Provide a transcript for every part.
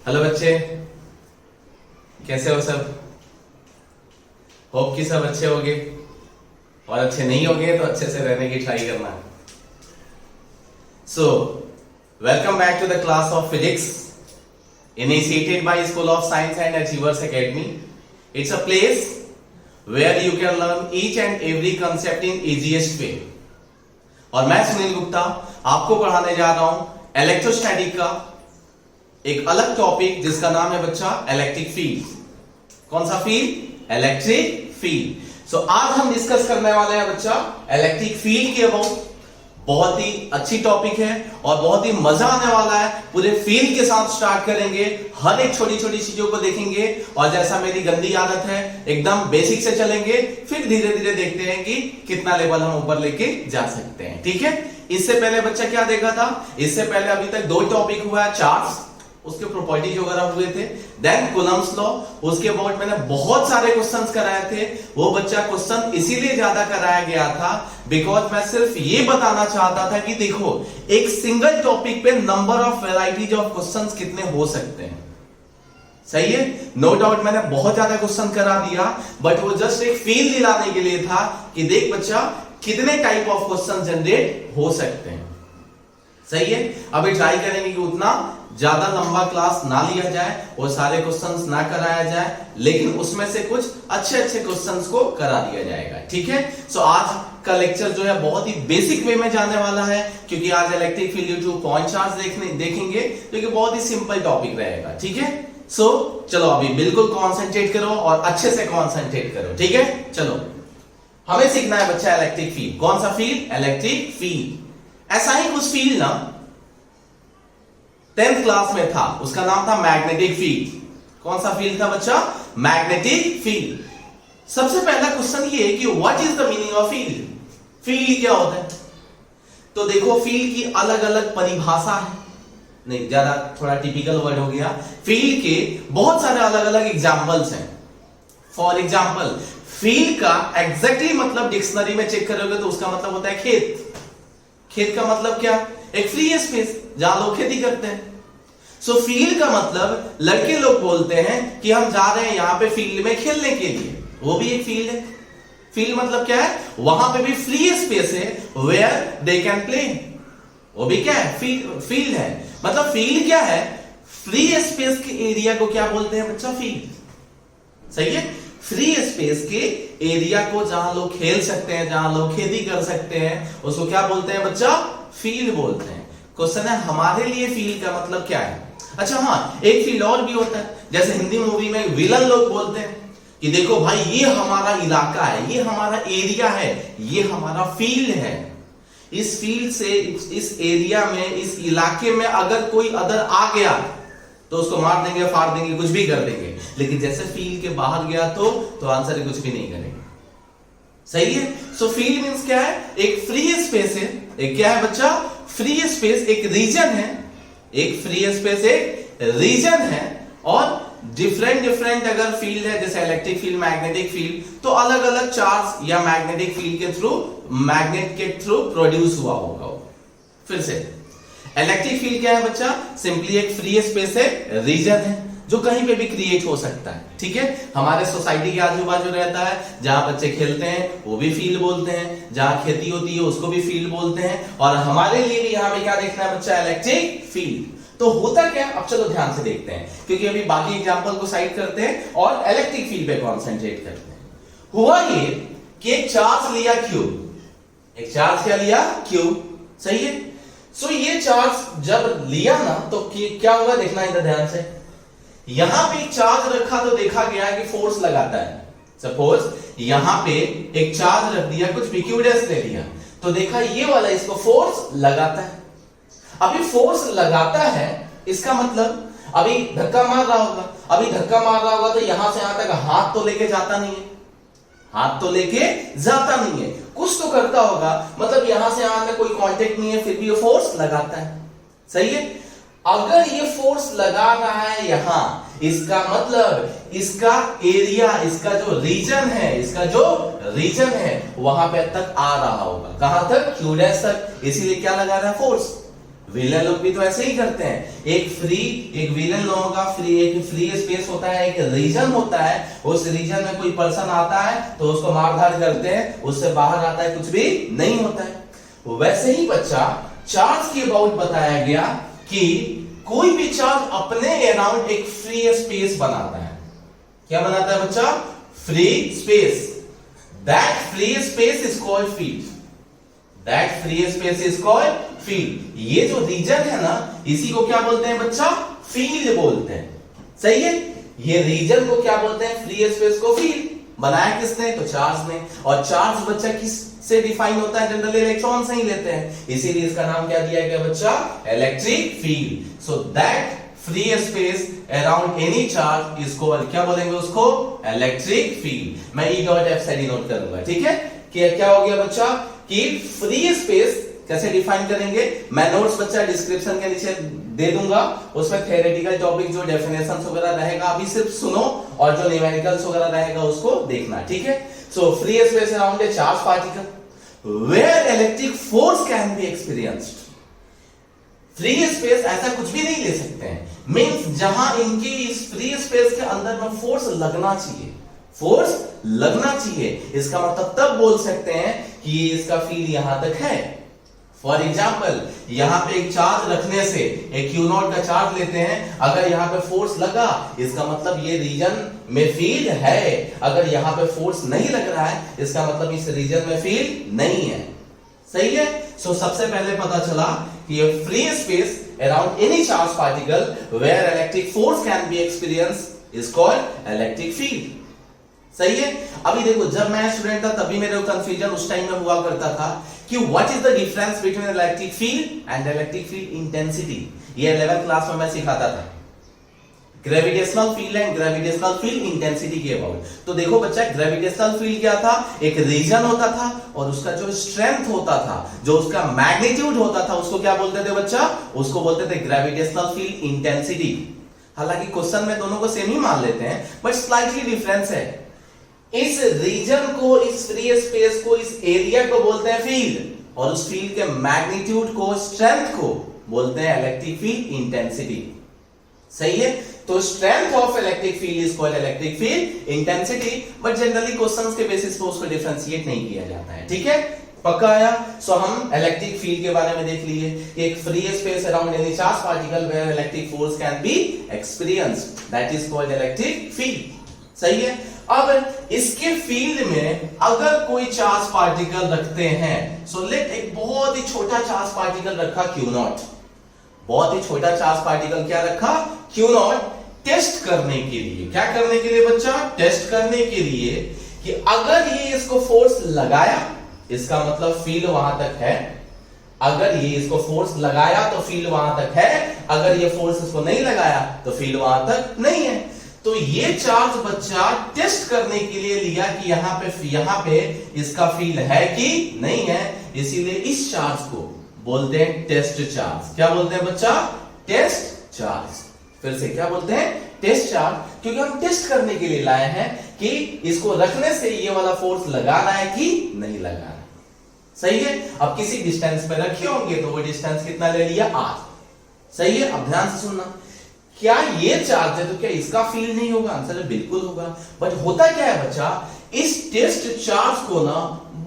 Hello बच्चे, कैसे हो सब? होप कि सब अच्छे होंगे, और अच्छे नहीं होंगे तो अच्छे से रहने की ट्राई करना। So welcome back to the class of physics initiated by School of Science and Achievers Academy. It's a place where you can learn each and every concept in easiest way. और मैं सुनील गुप्ता आपको पढ़ाने जा रहा हूं electrostatic का एक अलग टॉपिक जिसका नाम है बच्चा इलेक्ट्रिक फील्ड। कौन सा फील्ड? Electric field. सो आज हम डिस्कस करने वाले हैं बच्चा इलेक्ट्रिक फील्ड के अबाउट। बहुत ही अच्छी टॉपिक है और बहुत ही मजा आने वाला है। पूरे फील्ड के साथ स्टार्ट करेंगे, हर एक छोटी छोटी चीजों को देखेंगे और जैसा मेरी गंदी आदत है एकदम बेसिक से चलेंगे, फिर धीरे धीरे देखते हैं कि कितना लेवल हम ऊपर लेके जा सकते हैं। ठीक है, इससे पहले बच्चा क्या देखा था? इससे पहले अभी तक दो टॉपिक हुआ है, चार्ज, उसके प्रॉपर्टीज वगैरह हुए थे, देन कूलम्स लॉ। उसके अबाउट मैंने बहुत सारे क्वेश्चंस कराए थे। वो बच्चा क्वेश्चन इसीलिए ज्यादा कराया गया था बिकॉज मैं सिर्फ ये बताना चाहता था कि देखो एक सिंगल टॉपिक पे number of varieties of questions कितने हो सकते हैं। सही है, नो डाउट मैंने बहुत ज्यादा क्वेश्चन करा दिया, बट वो जस्ट एक फील दिलाने के लिए था कि देख बच्चा कितने टाइप ऑफ क्वेश्चन जनरेट हो सकते हैं। सही है, अभी ट्राई करेंगे कि उतना ज्यादा लंबा क्लास ना लिया जाए और सारे क्वेश्चंस ना कराया जाए, लेकिन उसमें से कुछ अच्छे अच्छे क्वेश्चंस को करा दिया जाएगा। ठीक है, सो आज का लेक्चर जो है बहुत ही बेसिक वे में जाने वाला है, क्योंकि आज इलेक्ट्रिक फील्ड जो पॉइंट चार्ज देखेंगे जो कि बहुत ही सिंपल टॉपिक रहेगा। ठीक है, सो चलो अभी बिल्कुल कॉन्सेंट्रेट करो और अच्छे से कॉन्सेंट्रेट करो। ठीक है, चलो हमें सीखना है बच्चा इलेक्ट्रिक फील्ड। कौन सा फील्ड? Electric field. ऐसा ही कुछ फील्ड ना 10th क्लास में था, उसका नाम था मैग्नेटिक फील्ड। कौन सा फील्ड था बच्चा? Magnetic field. सबसे पहला क्वेश्चन ये है कि what is the meaning of field? Field क्या होता है? तो देखो फील्ड की अलग अलग परिभाषा है, नहीं ज्यादा थोड़ा टिपिकल वर्ड हो गया। फील्ड के बहुत सारे अलग अलग एग्जांपल्स हैं। फॉर एग्जांपल फील्ड का एग्जैक्टली मतलब डिक्शनरी में चेक करोगे तो उसका मतलब होता है खेत। खेत का मतलब क्या? एक फ्री स्पेस जहां लोग खेती करते हैं। सो फील्ड का मतलब लड़के लोग बोलते हैं कि हम जा रहे हैं यहां पे फील्ड में खेलने के लिए, वो भी एक फील्ड है। फील्ड मतलब क्या है? वहां पे भी फ्री स्पेस है वेयर दे कैन प्ले, वो भी क्या है? फील्ड है। मतलब फील्ड क्या है? फ्री स्पेस के एरिया को क्या बोलते हैं बच्चा? फील्ड। सही है, फ्री स्पेस के एरिया को जहां लोग खेल सकते हैं, जहां लोग खेती कर सकते हैं, उसको क्या बोलते हैं बच्चा? फील्ड बोलते हैं। क्वेश्चन है हमारे लिए फील्ड का मतलब क्या है? अच्छा हाँ, एक फील्ड और भी होता है, जैसे हिंदी मूवी में विलन लोग बोलते हैं कि देखो भाई ये हमारा इलाका है, ये हमारा एरिया है, ये हमारा फील्ड है। इस फील्ड से इस एरिया में, इस इलाके में अगर कोई अदर आ गया तो उसको मार देंगे, फाड़ देंगे, कुछ भी कर देंगे, लेकिन जैसे फील्ड के बाहर गया तो आंसर कुछ भी नहीं करेंगे। सही है, सो फील्ड मींस क्या है? एक फ्री स्पेस है। एक क्या है बच्चा? फ्री स्पेस, एक रीजन है। एक फ्री स्पेस एक रीजन है और डिफरेंट अगर फील्ड है, जैसे इलेक्ट्रिक फील्ड, मैग्नेटिक फील्ड, तो अलग अलग चार्ज या मैग्नेटिक फील्ड के थ्रू, मैग्नेट के थ्रू प्रोड्यूस हुआ होगा। फिर से इलेक्ट्रिक फील्ड क्या है बच्चा? सिंपली एक फ्री स्पेस है, रीजन है जो कहीं पे भी क्रिएट हो सकता है। ठीक है, हमारे सोसाइटी के आजू बाजू रहता है, जहां बच्चे खेलते हैं वो भी फील्ड बोलते हैं, जहां खेती होती है उसको भी फील्ड बोलते हैं, और हमारे लिए भी यहाँ पे क्या देखना है बच्चा? Electric field. तो होता क्या? अब चलो ध्यान से देखते हैं, क्योंकि अभी बाकी एग्जांपल को साइड करते हैं और इलेक्ट्रिक फील्ड पे कॉन्सेंट्रेट करते हैं। हुआ ये कि एक चार्ज लिया Q, एक चार्ज क्या लिया? Q। सही है, सो ये चार्ज जब लिया ना तो क्या होगा देखना इधर ध्यान से। यहां पे एक चार्ज रखा तो देखा गया कि फोर्स लगाता है। सपोज यहां पे एक चार्ज रख दिया, कुछ PQ डैश ले लिया, तो देखा ये वाला इसको फोर्स लगाता है। अभी फोर्स लगाता है, इसका मतलब अभी धक्का मार रहा होगा, अभी धक्का मार रहा होगा तो यहां से यहां तक हाथ तो लेके जाता नहीं है, हाथ तो लेके जाता नहीं है, कुछ तो करता होगा, मतलब यहां से यहां तक कोई कांटेक्ट नहीं है, फिर भी ये फोर्स लगाता है। सही है, अगर ये फोर्स लगा रहा है यहां, इसका मतलब इसका एरिया, इसका जो रीजन है वहां पे तक आ रहा होगा। कहां तक? Q डैश तक। इसीलिए क्या लगा रहा है? फोर्स। विलेन लोग भी तो ऐसे ही करते हैं। एक विलेन लोगों का एक फ्री स्पेस होता है, एक रीजन होता है, उस रीजन में कोई पर्सन आता है तो उसको मारधाड़ करते हैं, उससे बाहर आता है कुछ भी नहीं होता है। वैसे ही बच्चा चार्ज के अबाउट बताया गया कि कोई भी चार्ज अपने अराउंड एक फ्री स्पेस बनाता है। क्या बनाता है बच्चा? Free space. That free space is called field. That free space is called field. ये जो रीजन है ना, इसी को क्या बोलते हैं बच्चा? फील्ड बोलते हैं। सही है? ये रीजन को क्या बोलते हैं? फ्री स्पेस को फील्ड। बनाया किसने? तो चार्ज ने। और चार्ज बच्चा किस से डिफाइन होता है? जनरली इलेक्ट्रॉन से ही लेते हैं, इसीलिए इसका नाम क्या दिया गया बच्चा? Electric field. So that free space around any charge is called, क्या बोलेंगे उसको? Electric field. मैं ई डॉट एफ से डिनोट करूंगा, ठीक है? क्या हो गया बच्चा कि फ्री स्पेस कैसे डिफाइन करेंगे? मैं नोट्स बच्चा डिस्क्रिप्शन के नीचे दे दूंगा, उसमें थ्योरेटिकल टॉपिक जो डेफिनेशंस वगैरह रहेगा अभी सिर्फ सुनो, और जो न्यूमेरिकल्स वगैरह रहेगा उसको देखना, ठीक है? So free space around a charge particle where electric force can be experienced. Free space ऐसा कुछ भी नहीं ले सकते हैं, मींस जहां इनकी इस फ्री स्पेस के अंदर में फोर्स लगना चाहिए, फोर्स लगना चाहिए। इसका मतलब तब बोल सकते हैं कि इसका फील्ड यहां तक है। फॉर एग्जाम्पल, यहां पे एक चार्ज रखने से, एक क्यू नॉट का चार्ज लेते हैं, अगर यहां पे फोर्स लगा, इसका मतलब ये रीजन में फील्ड है। अगर यहां पे फोर्स नहीं लग रहा है, इसका मतलब इस रीजन में फील्ड नहीं है। सही है? सो सबसे पहले पता चला कि ये free space around any charge particle where electric force can be experienced is called electric field. सही है? अभी देखो, जब मैं स्टूडेंट था तभी मेरे को कंफ्यूजन उस टाइम में हुआ करता था कि what is the difference between electric field and electric field intensity. ये 11th क्लास में मैं सिखाता था, gravitational field and gravitational field intensity के अबाउट। तो देखो बच्चा, ग्रेविटेशनल फील्ड क्या था? एक रीजन होता था और उसका जो स्ट्रेंथ होता था, जो उसका मैग्नीट्यूड होता था, उसको क्या बोलते थे बच्चा? उसको बोलते थे ग्रेविटेशनल फील्ड इंटेंसिटी। हालांकि क्वेश्चन में दोनों को सेम ही मान लेते हैं, बट स्लाइटली डिफरेंस है। इस रीजन को, इस फ्री स्पेस को, इस एरिया को बोलते हैं फील्ड, और उस फील्ड के मैग्नीट्यूड को, स्ट्रेंथ को बोलते हैं इलेक्ट्रिक फील्ड इंटेंसिटी। सही है? तो strength of electric field is called electric field intensity, but generally questions के बेसिस पे उसको डिफरेंशिएट नहीं किया जाता है। ठीक है? पक्का आया? सो हम इलेक्ट्रिक फील्ड के बारे में देख लिए, एक free space around any charge particle where electric force can be experienced, that is called electric field. सही है? अब इसके फील्ड में अगर कोई चार्ज पार्टिकल रखते हैं, सो लेट एक बहुत ही छोटा चार्ज पार्टिकल रखा क्यू नॉट, बहुत ही छोटा चार्ज पार्टिकल क्या रखा? Q not. टेस्ट करने के लिए, क्या करने के लिए बच्चा? टेस्ट करने के लिए कि अगर ये इसको फोर्स लगाया, इसका मतलब फील्ड वहां तक है। अगर ये इसको फोर्स लगाया तो फील्ड वहां तक है, अगर ये फोर्स इसको नहीं लगाया तो फील्ड वहां तक नहीं है। तो ये चार्ज बच्चा टेस्ट करने के लिए लिया कि यहां पे इसका फील्ड है कि नहीं है, इसीलिए इस चार्ज को बोलते हैं टेस्ट चार्ज। क्या बोलते हैं बच्चा? Test charge. फिर से क्या बोलते हैं? टेस्ट चार्ज, क्योंकि हम टेस्ट करने के लिए लाए हैं कि इसको रखने से ये वाला फोर्स लगाना है कि नहीं लगाना। सही है? अब किसी डिस्टेंस पे रखे होंगे तो वो डिस्टेंस कितना ले लिया? r। सही है? अब ध्यान से सुनना, क्या ये चार्ज है तो क्या इसका फील्ड नहीं होगा? आंसर है बिल्कुल होगा। बट होता क्या है बच्चा, इस टेस्ट चार्ज को ना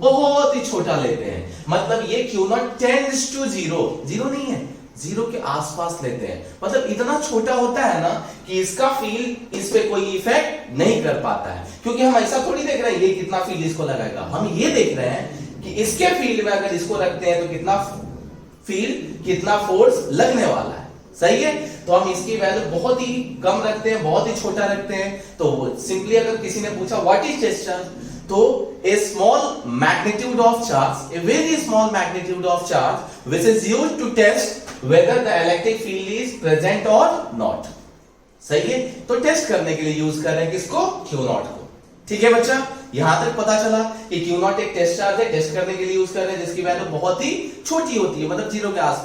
बहुत ही छोटा लेते हैं, मतलब ये Q naught tends to zero, zero नहीं है, जीरो के आसपास लेते हैं, मतलब इतना छोटा होता है ना कि इसका फील्ड इस पे कोई इफेक्ट नहीं कर पाता है। क्योंकि हम ऐसा थोड़ी देख रहे हैं ये कितना फील्ड इसको लगाएगा, हम ये देख रहे हैं कि इसके फील्ड में अगर इसको रखते हैं तो कितना फील्ड, कितना फोर्स लगने वाला है। सही है? तो हम इसकी वैल्यू बहुत ही कम रखते हैं, बहुत ही छोटा रखते हैं। तो सिंपली अगर किसी ने पूछा व्हाट इज टेस्ट चार्ज, तो a small magnitude of charge, a very small magnitude of charge which is used to test whether the electric field is present or not। सही है? तो टेस्ट करने के लिए यूज कर रहे हैं किसको? क्यू नॉट को। ठीक है बच्चा? यहां तक पता चला कि क्यू नॉट एक टेस्ट चार्ज है, टेस्ट करने के लिए यूज कर रहे हैं, जिसकी वैल्यू बहुत ही छोटी होती है, मतलब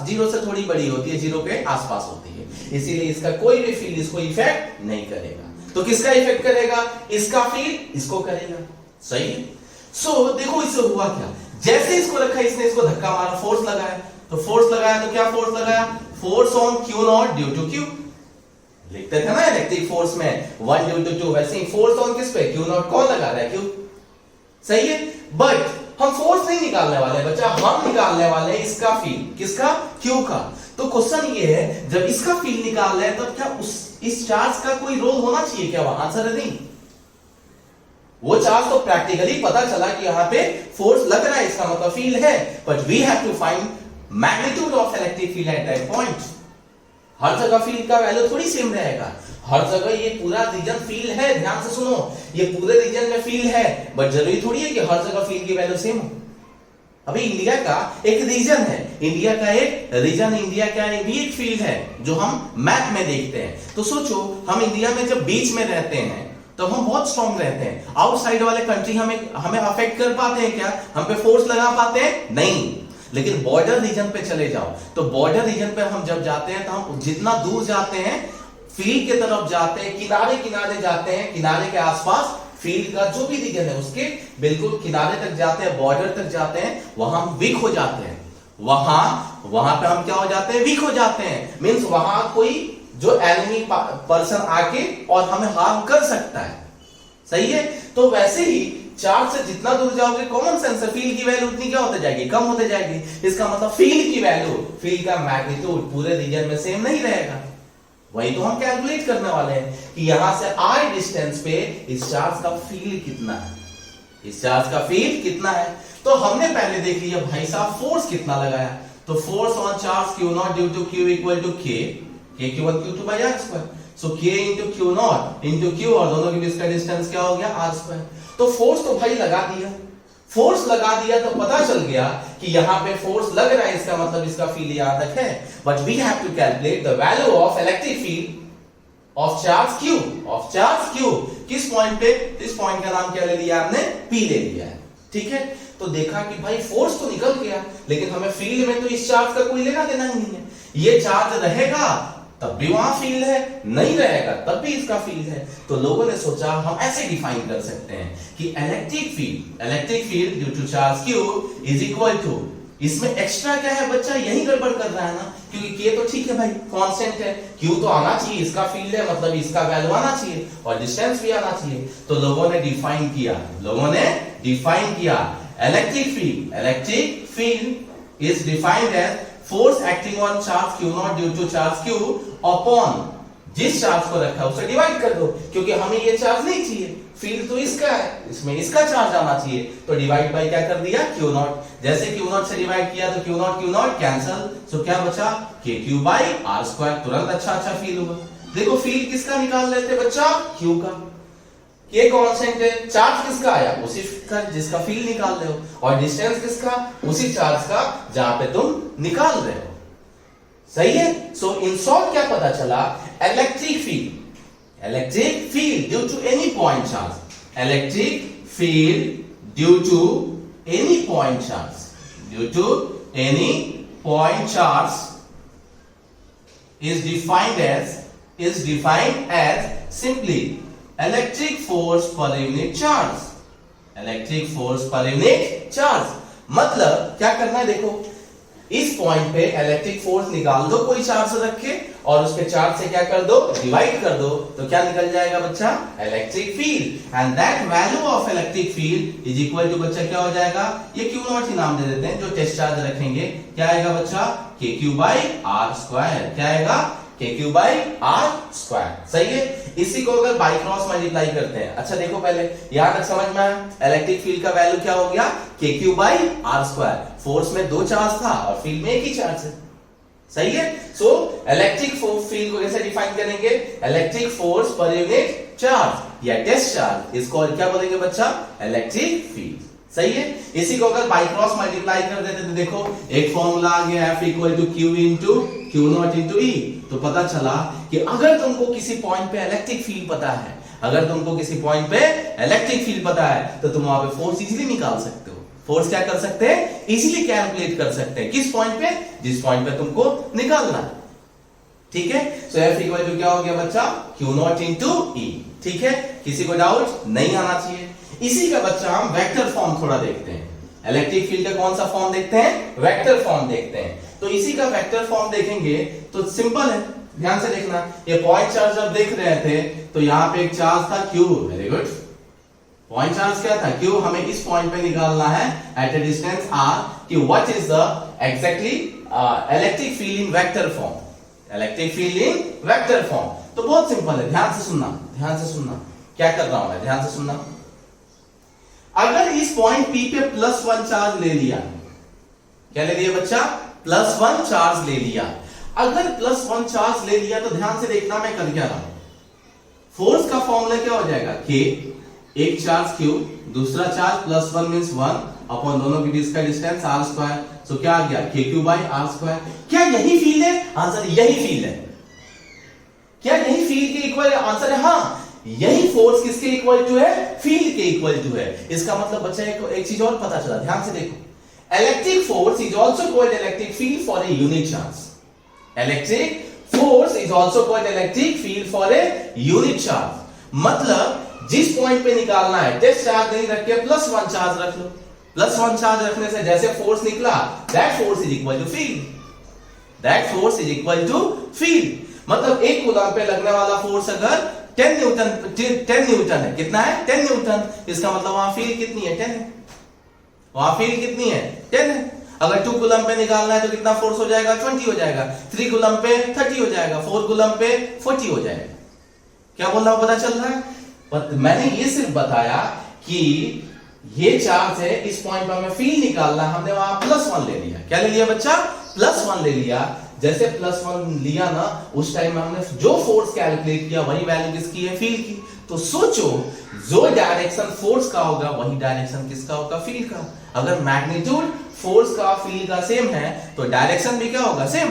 जीरो से थोड़ी बड़ी होती है, जीरो के आसपास होती है, इसीलिए इसका कोई भी फील्ड इसको इफेक्ट नहीं करेगा। तो किसका इफेक्ट करेगा? इसका फील्ड इसको करेगा। सही? सो देखो इससे हुआ क्या, जैसे इसको रखा, इसने इसको धक्का मारा, फोर्स लगाया, तो फोर्स लगाया तो क्या फोर्स लगाया, force on Q naught due to Q. लिखते थे ना इलेक्ट्रिक फोर्स में 1 ड्यू टू 2, वैसे ही फोर्स ऑन किस पे, क्यू नॉट। कौन लगा रहा है, क्यू। सही है, बट हम फोर्स नहीं निकालने वाले बच्चा, हम निकालने वाले हैं इसका फील्ड, किसका, क्यू का। तो क्वेश्चन ये है, जब इसका फील्ड निकाल रहे हैं तब क्या इस चार्ज का कोई रोल होना चाहिए क्या वहां, आंसर है नहीं। वो चार्ज तो प्रैक्टिकली पता चला कि यहां पे फोर्स लग रहा है, इसका मतलब फील्ड है, but we have to find magnitude of electric field at that point. हर जगह फील्ड का वैल्यू थोड़ी सेम रहेगा, हर जगह ये पूरा रीजन फील्ड है, ध्यान से सुनो, ये पूरे रीजन में फील्ड है, बट जरूरी थोड़ी है कि हर जगह फील्ड की वैल्यू सेम हो। अभी इंडिया का एक रीजन है, इंडिया का एक रीजन, इंडिया का भी एक फील्ड है जो हम मैप में देखते हैं। तो सोचो, हम इंडिया में जब बीच में रहते हैं तो हम बहुत स्ट्रांग रहते हैं, आउटसाइड वाले कंट्री हमें अफेक्ट कर पाते हैं क्या, हम पे फोर्स लगा पाते हैं, नहीं। लेकिन बॉर्डर रीजन पे चले जाओ, तो बॉर्डर रीजन पे हम जब जाते हैं तो हम जितना दूर जाते हैं फील्ड के तरफ जाते हैं, किनारे किनारे जाते हैं, किनारे के आसपास फील्ड का जो भी रीजन है उसके बिल्कुल किनारे तक जाते हैं, बॉर्डर तक जाते हैं, वहां हम वीक हो जाते हैं, वहां पे हम क्या हो जाते हैं, वीक हो जाते हैं। मींस वहां कोई जो एनिमी पर्सन आके और हमें हार्म कर सकता है। सही है, तो वैसे ही चार्ज से जितना दूर जाओगे, कॉमन सेंस है, फील्ड की वैल्यू उतनी क्या होते जाएगी, कम होते जाएगी। इसका मतलब फील्ड की वैल्यू, फील्ड का मैग्नीट्यूड पूरे रीजन में सेम नहीं रहेगा। वही तो हम कैलकुलेट करने वाले हैं कि यहां से r डिस्टेंस पे इस चार्ज का फील्ड कितना है, इस चार्ज का फील्ड कितना है। तो हमने पहले देख लिया भाई साहब फोर्स कितना लगाया, तो force on charge q naught due to q equal to k q1 q2 by r square. So k into q naught into q, और दोनों के बीच का डिस्टेंस क्या हो गया, r स्क्वायर। तो फोर्स तो भाई लगा दिया, फोर्स लगा दिया तो पता चल गया कि यहां पे फोर्स लग रहा है, इसका मतलब इसका फील्ड यहां तक है। But we have to calculate the value of electric field of charge q, of charge q किस पॉइंट पे, इस पॉइंट का नाम क्या ले लिया आपने, p ले लिया है। ठीक है, तो देखा कि भाई फोर्स तो निकल गया, लेकिन हमें फील्ड में तो इस चार्ज का कोई लेना देना ही नहीं है। ये चार्ज रहेगा तब भी वहां फील्ड है, नहीं रहेगा तब भी इसका फील्ड है। तो लोगों ने सोचा हम ऐसे डिफाइन कर सकते हैं कि electric field due to charge q is equal to, इसमें एक्स्ट्रा क्या है बच्चा, यही गड़बड़ कर रहा है ना, क्योंकि k तो ठीक है भाई कांस्टेंट है, q तो आना चाहिए, इसका फील्ड है मतलब इसका वैल्यू आना चाहिए और डिस्टेंस भी आना चाहिए। तो लोगों ने डिफाइन किया, electric field is defined as force acting on charge q naught due to charge q upon जिस चार्ज को रखा है उसे डिवाइड कर दो, क्योंकि हमें ये चार्ज नहीं चाहिए, फील्ड तो इसका है, इसमें इसका चार्ज आना चाहिए, तो डिवाइड बाय क्या कर दिया, q नॉट। जैसे q नॉट से डिवाइड किया तो q नॉट कैंसिल, सो क्या बचा, kq बाय r स्क्वायर। तुरंत अच्छा फील हुआ। देखो फील्ड किसका निकाल लेते बच्चा, q का, ये कांस्टेंट है, चार्ज किसका आया, उसी का जिसका फील्ड निकाल रहे हो, और डिस्टेंस किसका, उसी चार्ज का जहां पे तुम निकाल रहे हो। सही है, सो इन शॉर्ट क्या पता चला, electric field due to any point charge, electric field due to any point charge is defined as simply electric force per unit charge. मतलब क्या करना है, देखो इस पॉइंट पे इलेक्ट्रिक फोर्स निकाल दो कोई चार्ज रख के, और उसके चार्ज से क्या कर दो, डिवाइड कर दो, तो क्या निकल जाएगा बच्चा, electric field. And that value of electric field is equal to बच्चा क्या हो जाएगा, ये क्यू नॉट ही नाम दे देते हैं, जो टेस्ट चार्ज रखेंगे क्या आएगा बच्चा, kq बाय r स्क्वायर। क्या आएगा, kq बाय r स्क्वायर। सही है, इसी को अगर बाई क्रॉस मल्टीप्लाई करते हैं, अच्छा देखो पहले यहां तक समझ में आया, इलेक्ट्रिक फील्ड का वैल्यू क्या हो गया, kq by r square. Force में दो चार्ज था और फील्ड में एक ही चार्ज है। सही है, सो इलेक्ट्रिक फील्ड को कैसे डिफाइन करेंगे, electric force per unit charge या टेस्ट चार्ज, इसको क्या बोलेंगे बच्चा, इलेक्ट्रिक फील्ड। सही है, इसी को अगर बाई क्रॉस मल्टीप्लाई कर देते तो देखो एक फॉर्मूला आ गया, F equal to Q into Q naught into E। तो पता चला कि अगर तुमको किसी पॉइंट पे इलेक्ट्रिक फील्ड पता है, तो तुम वहां पे फोर्स इजीली निकाल सकते हो। फोर्स क्या कर सकते हैं, इजीली कैलकुलेट कर सकते हैं, किस पॉइंट पे, जिस पॉइंट पे तुमको निकालना है। ठीक है, सो F इक्वल टू क्या हो गया बच्चा, Q नॉट इंटू E। ठीक है, किसी को डाउट नहीं आना चाहिए। इसी का बच्चा हम वेक्टर फॉर्म थोड़ा देखते हैं, इलेक्ट्रिक फील्ड का कौन सा फॉर्म देखते हैं, वेक्टर फॉर्म देखते हैं। तो इसी का वेक्टर फॉर्म देखेंगे तो सिंपल है, ध्यान से देखना। ये पॉइंट चार्ज जब देख रहे थे तो यहाँ पे एक चार्ज था Q, very good. Point charge क्या था? Q। हमें इस पॉइंट पे निकालना है एट अ डिस्टेंस r कि what is the exactly electric field in vector form. Electric field in vector form तो बहुत सिंपल है, ध्यान से सुनना, ध्यान से सुनना क्या कर रहा हूं मैं, ध्यान से सुनना। अगर इस पॉइंट P पे +1 चार्ज ले लिया, क्या ले लिया बच्चा? +1 चार्ज ले लिया। अगर +1 चार्ज ले लिया तो ध्यान से देखना मैं कर क्या रहा हूं। फोर्स का फॉर्मूला क्या हो जाएगा? K, एक चार्ज Q, दूसरा चार्ज +1 मींस 1 अपॉन दोनों के बीच का डिस्टेंस r²। सो क्या आ गया? KQ/r²। क्या यही फील्ड है? आंसर यही फील्ड है। क्या यही फील्ड के इक्वल? आंसर है हाँ। यही फोर्स किसके इक्वल टू है? फील्ड के इक्वल टू है। इसका मतलब बच्चा एक चीज और पता चला, ध्यान से देखो। Electric force is also called electric field for a unit charge. Electric force is also called electric field for a unit charge. मतलब जिस पॉइंट पे निकालना है, टेस्ट चार्ज नहीं रख के +1 चार्ज रख लो। +1 चार्ज रखने से जैसे फोर्स निकला, that force is equal to field. That force is equal to field. मतलब एक कूलम पे लगने वाला फोर्स अगर 10 न्यूटन है, कितना है? 10 न्यूटन। इसका मतलब वहां फील्ड कितनी है? 10 है। वहां फील्ड कितनी है? 10 है। अगर 2 कूलम पे निकालना है तो कितना फोर्स हो जाएगा? 20 हो जाएगा। 3 कूलम पे 30 हो जाएगा। 4 कूलम पे 40 हो जाएगा। क्या बोल रहा हूं, पता चल रहा है? मैंने ये सिर्फ बताया कि ये चार्ज है, इस पॉइंट पे हमें फील्ड निकालना, हमने वहां +1 ले लिया। क्या ले लिया बच्चा? +1 ले लिया। जैसे +1 लिया ना, उस टाइम में हमने जो फोर्स कैलकुलेट किया वही वैल्यू किसकी है? फील्ड की। तो सोचो, जो डायरेक्शन फोर्स का होगा वही डायरेक्शन किसका होगा? फील्ड का। अगर मैग्नीट्यूड फोर्स का फील्ड का सेम है तो डायरेक्शन भी क्या होगा? सेम।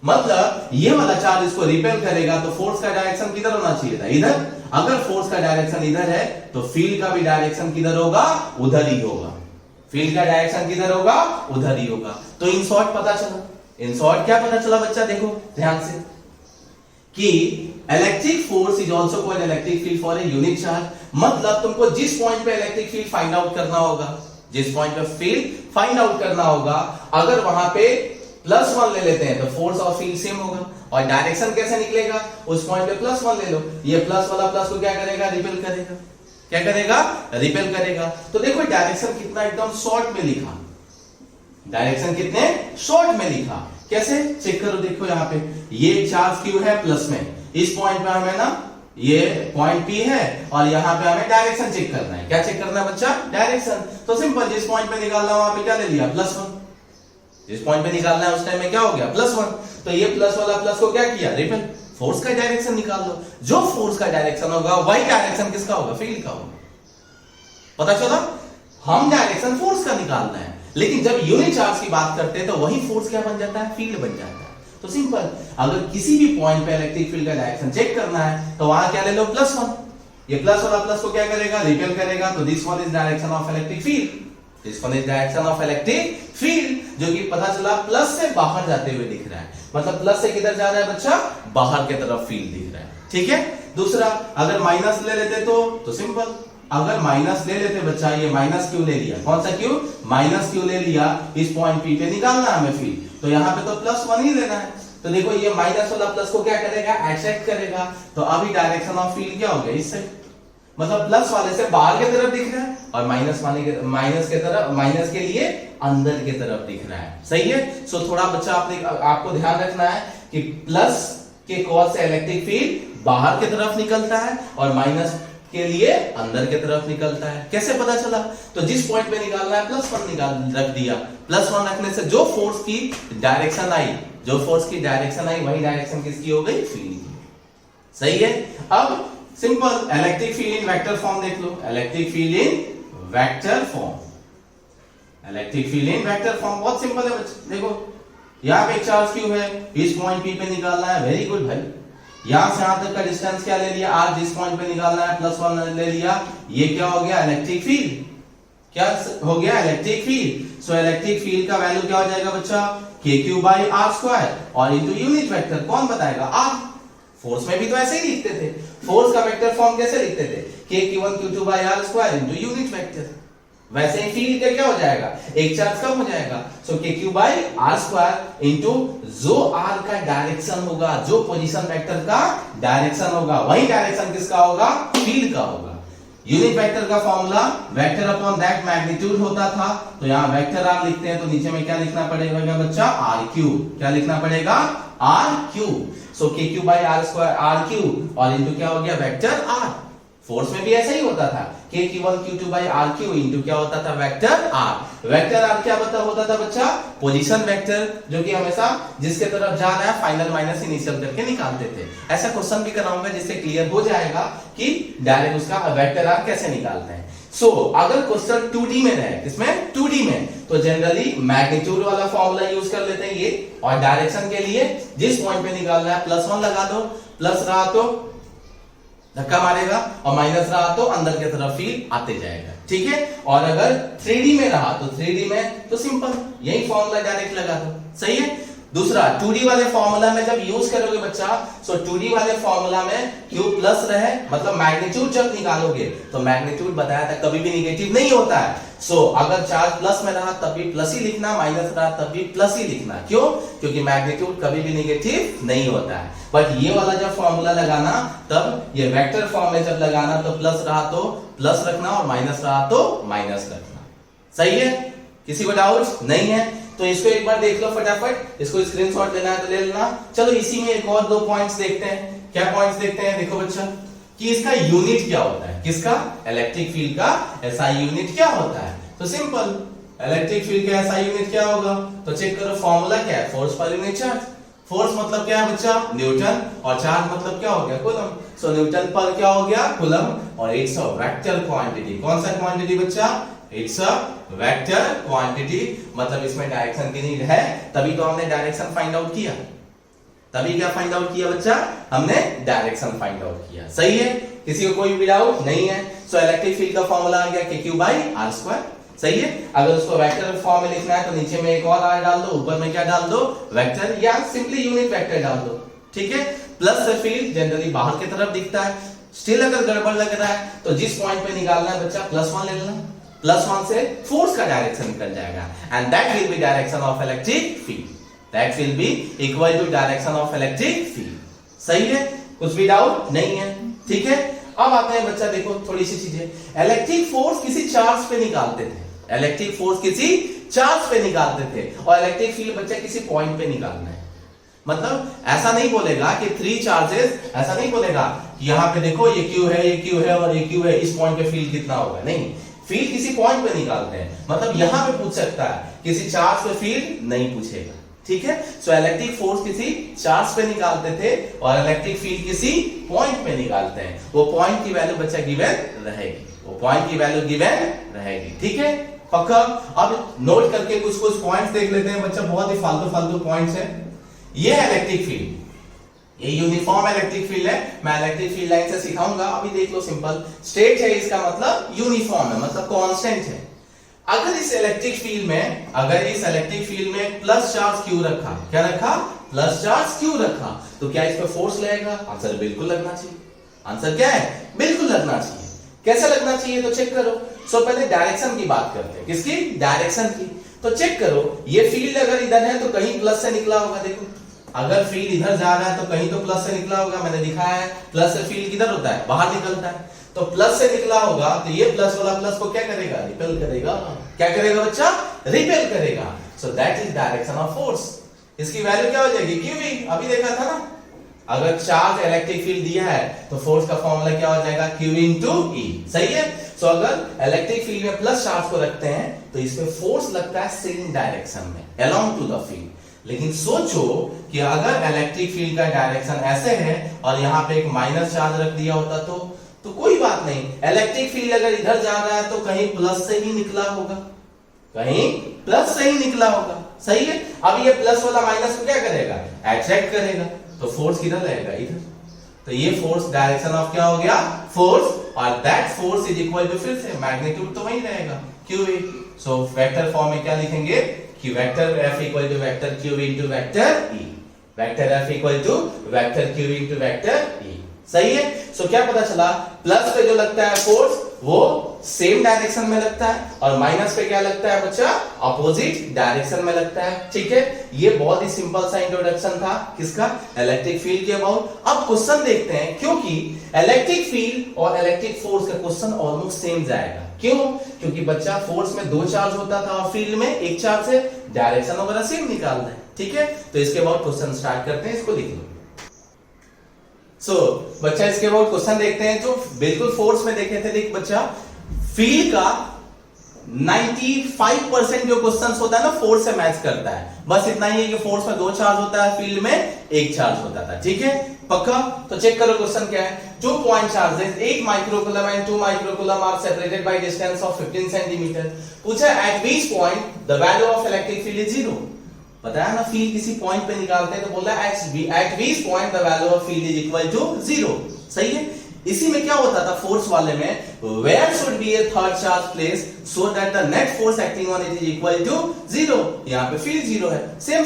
मतलब ये वाला चार्ज इसको रिपेल करेगा तो फोर्स का डायरेक्शन किधर होना चाहिए था? इधर। अगर फोर्स का डायरेक्शन इधर है तो फील्ड का भी डायरेक्शन किधर होगा? उधर ही होगा। फील्ड का डायरेक्शन किधर होगा? उधर ही होगा। तो इन शॉर्ट पता चला। इन शॉर्ट क्या पता चला बच्चा? देखो ध्यान से कि electric force is also called electric field for a unit charge. मतलब तुमको जिस पॉइंट पे इलेक्ट्रिक फील्ड फाइंड आउट करना होगा, जिस पॉइंट पे फील्ड फाइंड आउट करना होगा, अगर वहां पे +1 ले लेते हैं तो फोर्स और फील्ड सेम होगा। और डायरेक्शन कैसे निकलेगा? उस पॉइंट पे +1 ले लो, ये प्लस वाला प्लस को क्या करेगा? रिपेल करेगा। क्या करेगा? रिपेल करेगा। तो देखो डायरेक्शन कितना एकदम शॉर्ट में लिखा। डायरेक्शन कितने शॉर्ट में लिखा। कैसे चेक करो? देखो यहाँ पे ये चार्ज Q है प्लस में, इस पॉइंट पे हमें ना ये पॉइंट P है और यहाँ पे हमें डायरेक्शन चेक करना है। क्या चेक करना है बच्चा? डायरेक्शन। तो सिंपल, जिस पॉइंट पे निकालना है वहां पे क्या ले लिया? +1। जिस पॉइंट पे निकालना है उस टाइम में क्या हो गया? +1। तो ये प्लस वाला प्लस को क्या किया? रिपेल। फोर्स का डायरेक्शन निकाल लो। जो फोर्स का डायरेक्शन होगा वही डायरेक्शन किसका होगा? फील्ड का होगा। पता चला? हम डायरेक्शन फोर्स का निकालना है, लेकिन जब यूनिट चार्ज की बात करते हैं तो वही फोर्स क्या बन जाता है? फील्ड बन जाता है। तो सिंपल, अगर किसी भी पॉइंट पे इलेक्ट्रिक फील्ड का डायरेक्शन चेक करना है तो वहां क्या ले लो? +1। ये प्लस वाला प्लस को क्या करेगा? रिपेल करेगा। तो this one is direction of electric field. This one is direction of electric field, जो कि पता चला प्लस से बाहर जाते हुए दिख रहा है। मतलब प्लस से किधर जा रहा है बच्चा? बाहर की तरफ फील्ड दिख रहा है। ठीक है। दूसरा, अगर माइनस ले लेते तो सिंपल, अगर माइनस ले लेते बच्चा, ये माइनस क्यों ले लिया? कौन सा क्यों? माइनस क्यों ले लिया? इस पॉइंट P पे निकालना है हमें फील्ड, तो यहाँ पे तो +1 ही लेना है। तो देखो ये माइनस वाला प्लस को क्या करेगा? अट्रैक्ट करेगा। तो अभी डायरेक्शन ऑफ फील्ड क्या हो गया? इस साइड। मतलब प्लस वाले से बाहर की तरफ दिख रहा है और माइनस वाले के माइनस के लिए अंदर की तरफ दिख रहा है। सही है। सो थोड़ा बच्चा आपको ध्यान रखना है कि प्लस के कॉज से इलेक्ट्रिक फील्ड बाहर की तरफ निकलता है और माइनस के लिए अंदर की तरफ निकलता है। कैसे पता चला? तो जिस पॉइंट पे निकालना है +1 निकाल रख दिया। +1 रखने से जो फोर्स की डायरेक्शन आई, वही डायरेक्शन किसकी हो गई? फील्ड की। सही है। अब simple, electric field in vector form देख लो। Electric field in vector form. Electric field in vector form बहुत सिंपल है बच्चे। देखो यहाँ पे चार्ज Q है, इस पॉइंट P पे निकालना है। वेरी गुड भाई। यहां से यहां तक का डिस्टेंस क्या ले लिया? R। जिस पॉइंट पे निकालना है +1 ले लिया। ये क्या हो गया? Electric field. क्या हो गया? Electric field. So electric field का वैल्यू क्या हो जाएगा बच्चा? KQ/r² और इनटू यूनिट वेक्टर। कौन बताएगा? R। फोर्स में भी तो ऐसे ही लिखते थे। फोर्स का वेक्टर फॉर्म कैसे लिखते थे? KQ1 Q2/r² into unit vector. वैसे ही फील्ड का क्या हो जाएगा, एक चार्ज कम हो जाएगा। So K Q by R square into जो आर का डायरेक्शन होगा, जो पोजीशन वेक्टर का डायरेक्शन होगा, वही डायरेक्शन किसका होगा, फील्ड का होगा। यूनिट वेक्टर का formula vector upon that magnitude होता था, तो यहाँ वेक्टर आर लिखते हैं तो नीचे में क्या लिखना पड़ेगा बच्चा, आर क्यूब। क्या लिखना पड़ेगा, are cube. So K Q by R square R cube और इंटू क्या हो गया, वेक्टर आर। फोर्स में भी ऐसा ही होता था, के क्यू1 क्यू2 बाई आर क्यू इंटू क्या होता था, वेक्टर आर। वेक्टर आर क्या होता था बच्चा, पोजीशन वेक्टर, जो कि हमेशा जिसके तरफ जा रहा है फाइनल माइनस इनिशियल करके निकालते थे। ऐसा क्वेश्चन भी कराऊंगा जिससे क्लियर हो जाएगा कि डायरेक्ट उसका वेक्टर आर कैसे निकालते हैं। सो अगर क्वेश्चन 2D में रहे, इसमें 2D में, तो जनरली मैग्नीट्यूड वाला फॉर्मूला यूज कर लेते हैं ये, और डायरेक्शन के लिए जिस पॉइंट पे निकालना है +1 लगा दो, प्लस रहा तो धक्का मारेगा और माइनस रहा तो अंदर की तरफ फील्ड आते जाएगा, ठीक है। और अगर 3D में रहा तो 3D में तो सिंपल यही फॉर्मूला डायरेक्ट लगा दो, सही है। दूसरा 2D वाले फॉर्मूला में जब यूज करोगे बच्चा, सो 2D वाले फॉर्मूला में Q प्लस रहे, मतलब मैग्नीट्यूड जब निकालोगे तो मैग्नीट्यूड बताया था कभी भी निगेटिव नहीं होता है। सो अगर चार्ज प्लस में रहा तब भी प्लस ही लिखना, माइनस रहा तब भी प्लस ही लिखना। क्यों, क्योंकि मैग्नीट्यूड कभी भी निगेटिव नहीं होता है। बट ये वाला जब फॉर्मूला लगाना, तब ये वेक्टर फॉर्म में जब लगाना तो प्लस रहा तो प्लस रखना और माइनस रहा तो माइनस रखना, सही है। किसी को डाउट नहीं है तो इसको एक बार देख लो फटाफट, इसको स्क्रीनशॉट लेना है तो ले लेना। चलो इसी में एक और 2 पॉइंट्स देखते हैं। क्या पॉइंट्स देखते हैं, देखो बच्चा कि इसका यूनिट क्या होता है, किसका, इलेक्ट्रिक फील्ड का एसआई यूनिट क्या होता है। तो सिंपल, इलेक्ट्रिक फील्ड का एसआई यूनिट क्या होगा, तो चेक करो, फॉर्मूला क्या है, force per unit charge. Force मतलब क्या है बच्चा, न्यूटन, और चार्ज मतलब क्या हो गया, कूलम। सो न्यूटन पर क्या हो गया, कूलम, और इट्स अ वेक्टर क्वांटिटी। कौन सा क्वांटिटी बच्चा, इट्स अ वेक्टर क्वांटिटी, मतलब इसमें डायरेक्शन की नीड है, तभी तो हमने डायरेक्शन फाइंड आउट किया। तभी क्या फाइंड आउट किया बच्चा, हमने डायरेक्शन फाइंड आउट किया, सही है। किसी को कोई भी डाउट नहीं है। सो इलेक्ट्रिक फील्ड का फॉर्मूला आ गया के क्यू बाई आर स्क्वायर, सही है। अगर उसको वेक्टर फॉर्म में लिखना है तो नीचे में एक और आर डाल दो, ऊपर में क्या डाल दो, वेक्टर, या सिंपली यूनिट वेक्टर डाल दो, ठीक है। प्लस से फील्ड जनरली बाहर की तरफ दिखता है। स्टिल अगर गड़बड़ लग रहा है तो जिस पॉइंट पे निकालना है बच्चा +1 ले लेना, +1 से फोर्स का डायरेक्शन निकल जाएगा, and that will be direction of electric field. That will be equal to direction of electric field, सही है। कुछ भी डाउट नहीं है, ठीक है। अब आते हैं बच्चा, देखो थोड़ी सी चीजें। इलेक्ट्रिक फोर्स किसी चार्ज पे निकालते थे, इलेक्ट्रिक फोर्स किसी चार्ज पे निकालते थे, और इलेक्ट्रिक फील्ड बच्चा किसी पॉइंट पे निकालना है। मतलब ऐसा नहीं बोलेगा कि 3 चार्जेस, ऐसा नहीं बोलेगा कि यहाँ पे देखो ये क्यू है, ये क्यू है और ये क्यू है, इस पॉइंट पे फील्ड कितना होगा, नहीं। फील्ड किसी पॉइंट पे निकालते हैं, मतलब यहां पे पूछ सकता है, किसी चार्ज पे फील्ड नहीं पूछेगा, ठीक है। सो इलेक्ट्रिक फोर्स किसी चार्ज पे निकालते थे और इलेक्ट्रिक फील्ड किसी पॉइंट पे निकालते हैं। वो पॉइंट की वैल्यू बच्चा गिवन रहेगी, वो पॉइंट की वैल्यू गिवन रहेगी, ठीक है, पक्का। अब नोट करके कुछ कुछ पॉइंट्स देख लेते हैं बच्चा, बहुत ही फालतू फालतू पॉइंट्स है। ये इलेक्ट्रिक फील्ड, ये यूनिफॉर्म इलेक्ट्रिक फील्ड है। मैं इलेक्ट्रिक फील्ड लाइन से सिखाऊंगा, अभी देख लो। सिंपल स्ट्रेट है, इसका मतलब यूनिफॉर्म है, मतलब कांस्टेंट है। अगर इस इलेक्ट्रिक फील्ड में, अगर इस इलेक्ट्रिक फील्ड में प्लस चार्ज क्यू रखा, क्या रखा, प्लस चार्ज क्यू रखा, तो क्या इस पे फोर्स लगेगा, आंसर बिल्कुल लगना चाहिए। आंसर क्या है, बिल्कुल लगना चाहिए। कैसे लगना चाहिए तो चेक करो। सो पहले डायरेक्शन की बात करते हैं, किसकी, डायरेक्शन की। तो चेक करो, ये फील्ड अगर इधर है तो कहीं प्लस से निकला होगा। देखो अगर फील्ड इधर जा रहा है तो कहीं तो प्लस से निकला होगा, मैंने दिखाया है। प्लस से फील्ड किधर होता है, बाहर निकलता है, तो प्लस से निकला होगा, तो ये प्लस वाला प्लस को क्या करेगा, रिपेल करेगा। क्या करेगा बच्चा, रिपेल करेगा। So that is direction of force. इसकी वैल्यू क्या हो जाएगी, क्यूवी। अभी देखा था ना, अगर चार्ज इलेक्ट्रिक फील्ड दिया है तो फोर्स का फॉर्मूला क्या हो जाएगा, Q into E, सही है। सो अगर इलेक्ट्रिक फील्ड में प्लस चार्ज को रखते हैं तो इसमें फोर्स लगता है सेम डायरेक्शन में, अलोंग टू द फील्ड। लेकिन सोचो कि अगर इलेक्ट्रिक फील्ड का डायरेक्शन ऐसे है और यहाँ पे एक माइनस चार्ज रख दिया होता तो कोई बात नहीं। इलेक्ट्रिक फील्ड अगर इधर जा रहा है तो कहीं प्लस से ही निकला होगा, कहीं प्लस से ही निकला होगा, सही है। अब ये प्लस वाला माइनस को क्या करेगा, अट्रैक्ट करेगा, तो फोर्स किधर रहेगा, इधर। तो ये फोर्स डायरेक्शन ऑफ क्या हो गया, फोर्स, और that force is equal to, फिर से मैग्नीट्यूड तो वही रहेगा, QE। सो वेक्टर फॉर्म में क्या लिखेंगे कि vector F equal to vector Q into vector E, vector F equal to vector Q into vector E, सही है। सो क्या पता चला, प्लस पे जो लगता है फोर्स वो सेम डायरेक्शन में लगता है और माइनस पे क्या लगता है बच्चा, अपोजिट डायरेक्शन में लगता है। ठीक है, ये बहुत ही सिंपल सा इंट्रोडक्शन था किसका, इलेक्ट्रिक फील्ड के अबाउट। अब क्वेश्चन देखते हैं, क्योंकि इलेक्ट्रिक फील्ड और इलेक्ट्रिक फोर्स का क्वेश्चन ऑलमोस्ट सेम जाएगा। क्यों? क्योंकि बच्चा फोर्स में 2 चार्ज होता था और फील्ड में 1 चार्ज है, डायरेक्शन वगैरह सेम निकालना है। ठीक है, तो इसके बाद क्वेश्चन स्टार्ट करते हैं, इसको लिख लो। बच्चा इसके बाद क्वेश्चन देखते हैं जो बिल्कुल फोर्स में देखे थे। देख बच्चा, फील्ड का 95% जो क्वेश्चन होता है ना फोर्स से मैच करता है। बस इतना ही है कि फोर्स में 2 चार्ज होता है, फील्ड में 1 चार्ज होता था। ठीक है, पक्का? तो चेक करो क्वेश्चन क्या है। 2 point charges 8 microcoulomb and 2 microcoulomb are separated by distance of 15 centimetre. पूछा at which point the value of electric field is 0। बताया ना, फील्ड किसी पॉइंट पे निकालते हैं तो बोला at which point the value of field is equal to 0। सही है। इसी में क्या होता था फोर्स वाले में, where should be a third charge place so that the net force acting on it is equal to 0। यहाँ पे फील्ड 0 है, सेम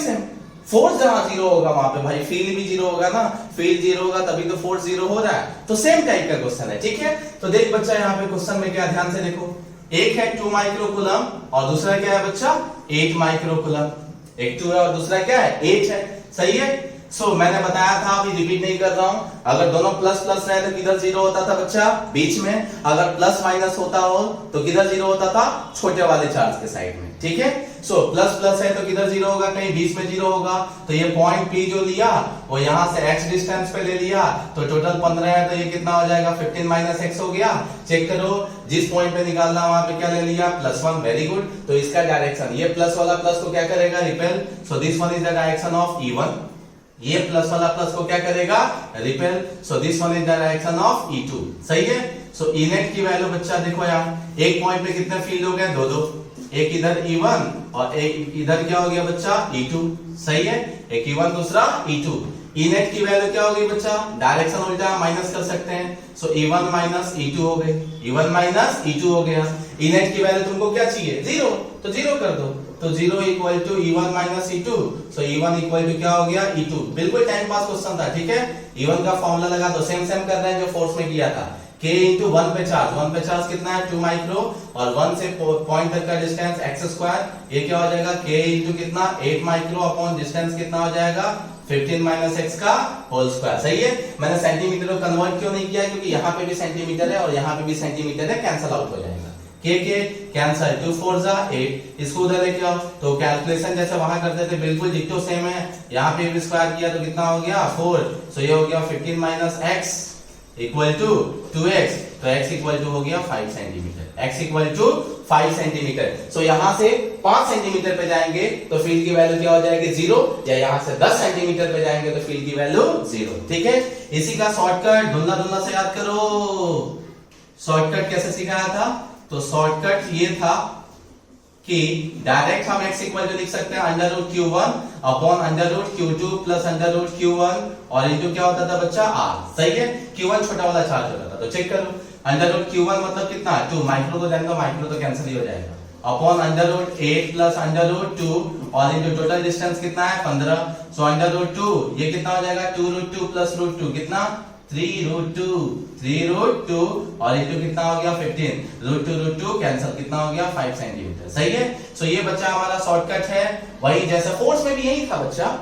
फोर्स जहां 0 होगा वहां पे भाई फील्ड भी 0 होगा ना। फील्ड 0 होगा तभी तो फोर्स 0 हो रहा है। तो सेम टाइप का क्वेश्चन है। ठीक है, तो देख बच्चा यहाँ पे क्वेश्चन में क्या, ध्यान से देखो। एक है 2 माइक्रोकूलम और दूसरा क्या है बच्चा, 8 माइक्रोकूलम। एक 2 है और दूसरा क्या है, 8 है। सही है। मैंने बताया था, अभी रिपीट नहीं कर रहा हूं। अगर दोनों प्लस प्लस रहे तो किधर 0 होता था बच्चा, बीच में। अगर प्लस माइनस होता हो तो किधर 0 होता था, छोटे वाले चार्ज के साइड में। ठीक है, प्लस प्लस है तो किधर 0 होगा, कहीं बीच में 0 होगा। तो ये पॉइंट P जो लिया वो यहां से x डिस्टेंस पे ले लिया, तो टोटल 15 है, तो ये कितना हो जाएगा, 15 माइनस x हो गया। चेक करो, जिस पॉइंट पे निकालना वहां पे क्या ले लिया, +1। Very good. तो इसका डायरेक्शन, ये प्लस वाला प्लस को क्या करेगा, repel. So this one is the direction of E1। ये प्लस वाला प्लस को क्या करेगा, repel. So this one is the direction of E2। सही है। E नेट की वैल्यू बच्चा देखो यार, एक पॉइंट पे कितने फील्ड हो गए, 2। एक इधर E1 और एक इधर क्या हो गया बच्चा, E2। सही है, एक E1 दूसरा E2। E नेट की वैल्यू क्या होगी बच्चा, डायरेक्शन उल्टा माइनस कर सकते हैं। E1 माइनस E2 हो गए, E1 माइनस E2 हो गया। E नेट की वैल्यू तुमको क्या चाहिए, 0, तो 0 कर दो। तो 0 equal to E1 minus E2। E1 equal to क्या हो गया, E2। बिल्कुल टाइम पास क्वेश्चन था। ठीक है, E1 का फॉर्मूला लगा दो, सेम कर रहे हैं जो फोर्स में किया था। K इंटू 1 पे चार्ज, 1 पे चार्ज कितना है, 2 माइक्रो, और 1 से पॉइंट तक का डिस्टेंस x स्क्वायर। ये क्या हो जाएगा, K इंटू कितना, 8 माइक्रो अपॉन डिस्टेंस कितना हो जाएगा, 15 माइनस x का होल स्क्वायर। सही है। मैंने सेंटीमीटर को कन्वर्ट क्यों नहीं किया, क्योंकि यहाँ पे भी सेंटीमीटर है और यहाँ पे भी सेंटीमीटर है, कैंसिल आउट हो जाएगा। K कैंसिल, 2 4 जा 8। इसको उधर लेके आओ तो कैलकुलेशन जैसे वहां करते थे बिल्कुल डिक्टो सेम है। यहाँ पे भी स्क्वायर किया तो कितना हो गया, 4। ये हो गया 15 minus x equal to 2x। तो x इक्वल टू हो गया 5 centimetre. x equal to 5 centimetre. यहां से 5 सेंटीमीटर पे जाएंगे तो फील्ड की वैल्यू क्या हो जाएगी, 0। या यहां से 10 सेंटीमीटर पे जाएंगे तो फील्ड की वैल्यू 0। ठीक है, इसी का शॉर्टकट धुंधला धुंधला से याद करो। शॉर्टकट कैसे सिखाया था, तो शॉर्टकट ये था कि डायरेक्ट हम x इक्वल टू लिख सकते हैं √q1 upon √q2 plus √q1 और इनटू क्या होता था बच्चा, r। सही है, q1 छोटा वाला चार्ज होता था। तो चेक करो, √q1 मतलब कितना, 2। माइक्रो को जानेगा, माइक्रो तो कैंसिल ही हो जाएगा। अपॉन √8 प्लस √2 और इनटू टोटल डिस्टेंस कितना है, 15। √2 ये कितना हो जाएगा, 2√2 प्लस √2 कितना, 3√2 और इनटू कितना हो गया, 15। √2 कैंसिल, कितना हो गया, 5 सेंटीमीटर। सही है। ये बच्चा हमारा शॉर्टकट है। वही जैसे फोर्स में भी यही था बच्चा,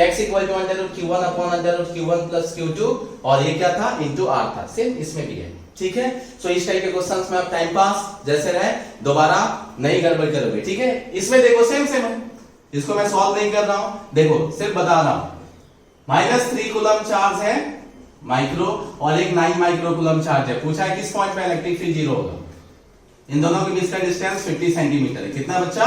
x equal to √q1 upon √q1 plus q2 और ये क्या था, इनटू r था। सेम इसमें भी है। ठीक है, इस टाइप के क्वेश्चंस में आप टाइम पास जैसे रहे, दोबारा नहीं गड़बड़ करोगे। ठीक है, इसमें देखो सेम है, इसको मैं सॉल्व नहीं कर रहा हूं, देखो सिर्फ बता रहा हूं। -3 कूलम चार्ज है माइक्रो और एक 9 माइक्रो कूलम चार्ज है। पूछा है किस पॉइंट पे इलेक्ट्रिक फील्ड 0 होगा। इन दोनों के बीच का डिस्टेंस 50 सेंटीमीटर है। कितना बच्चा,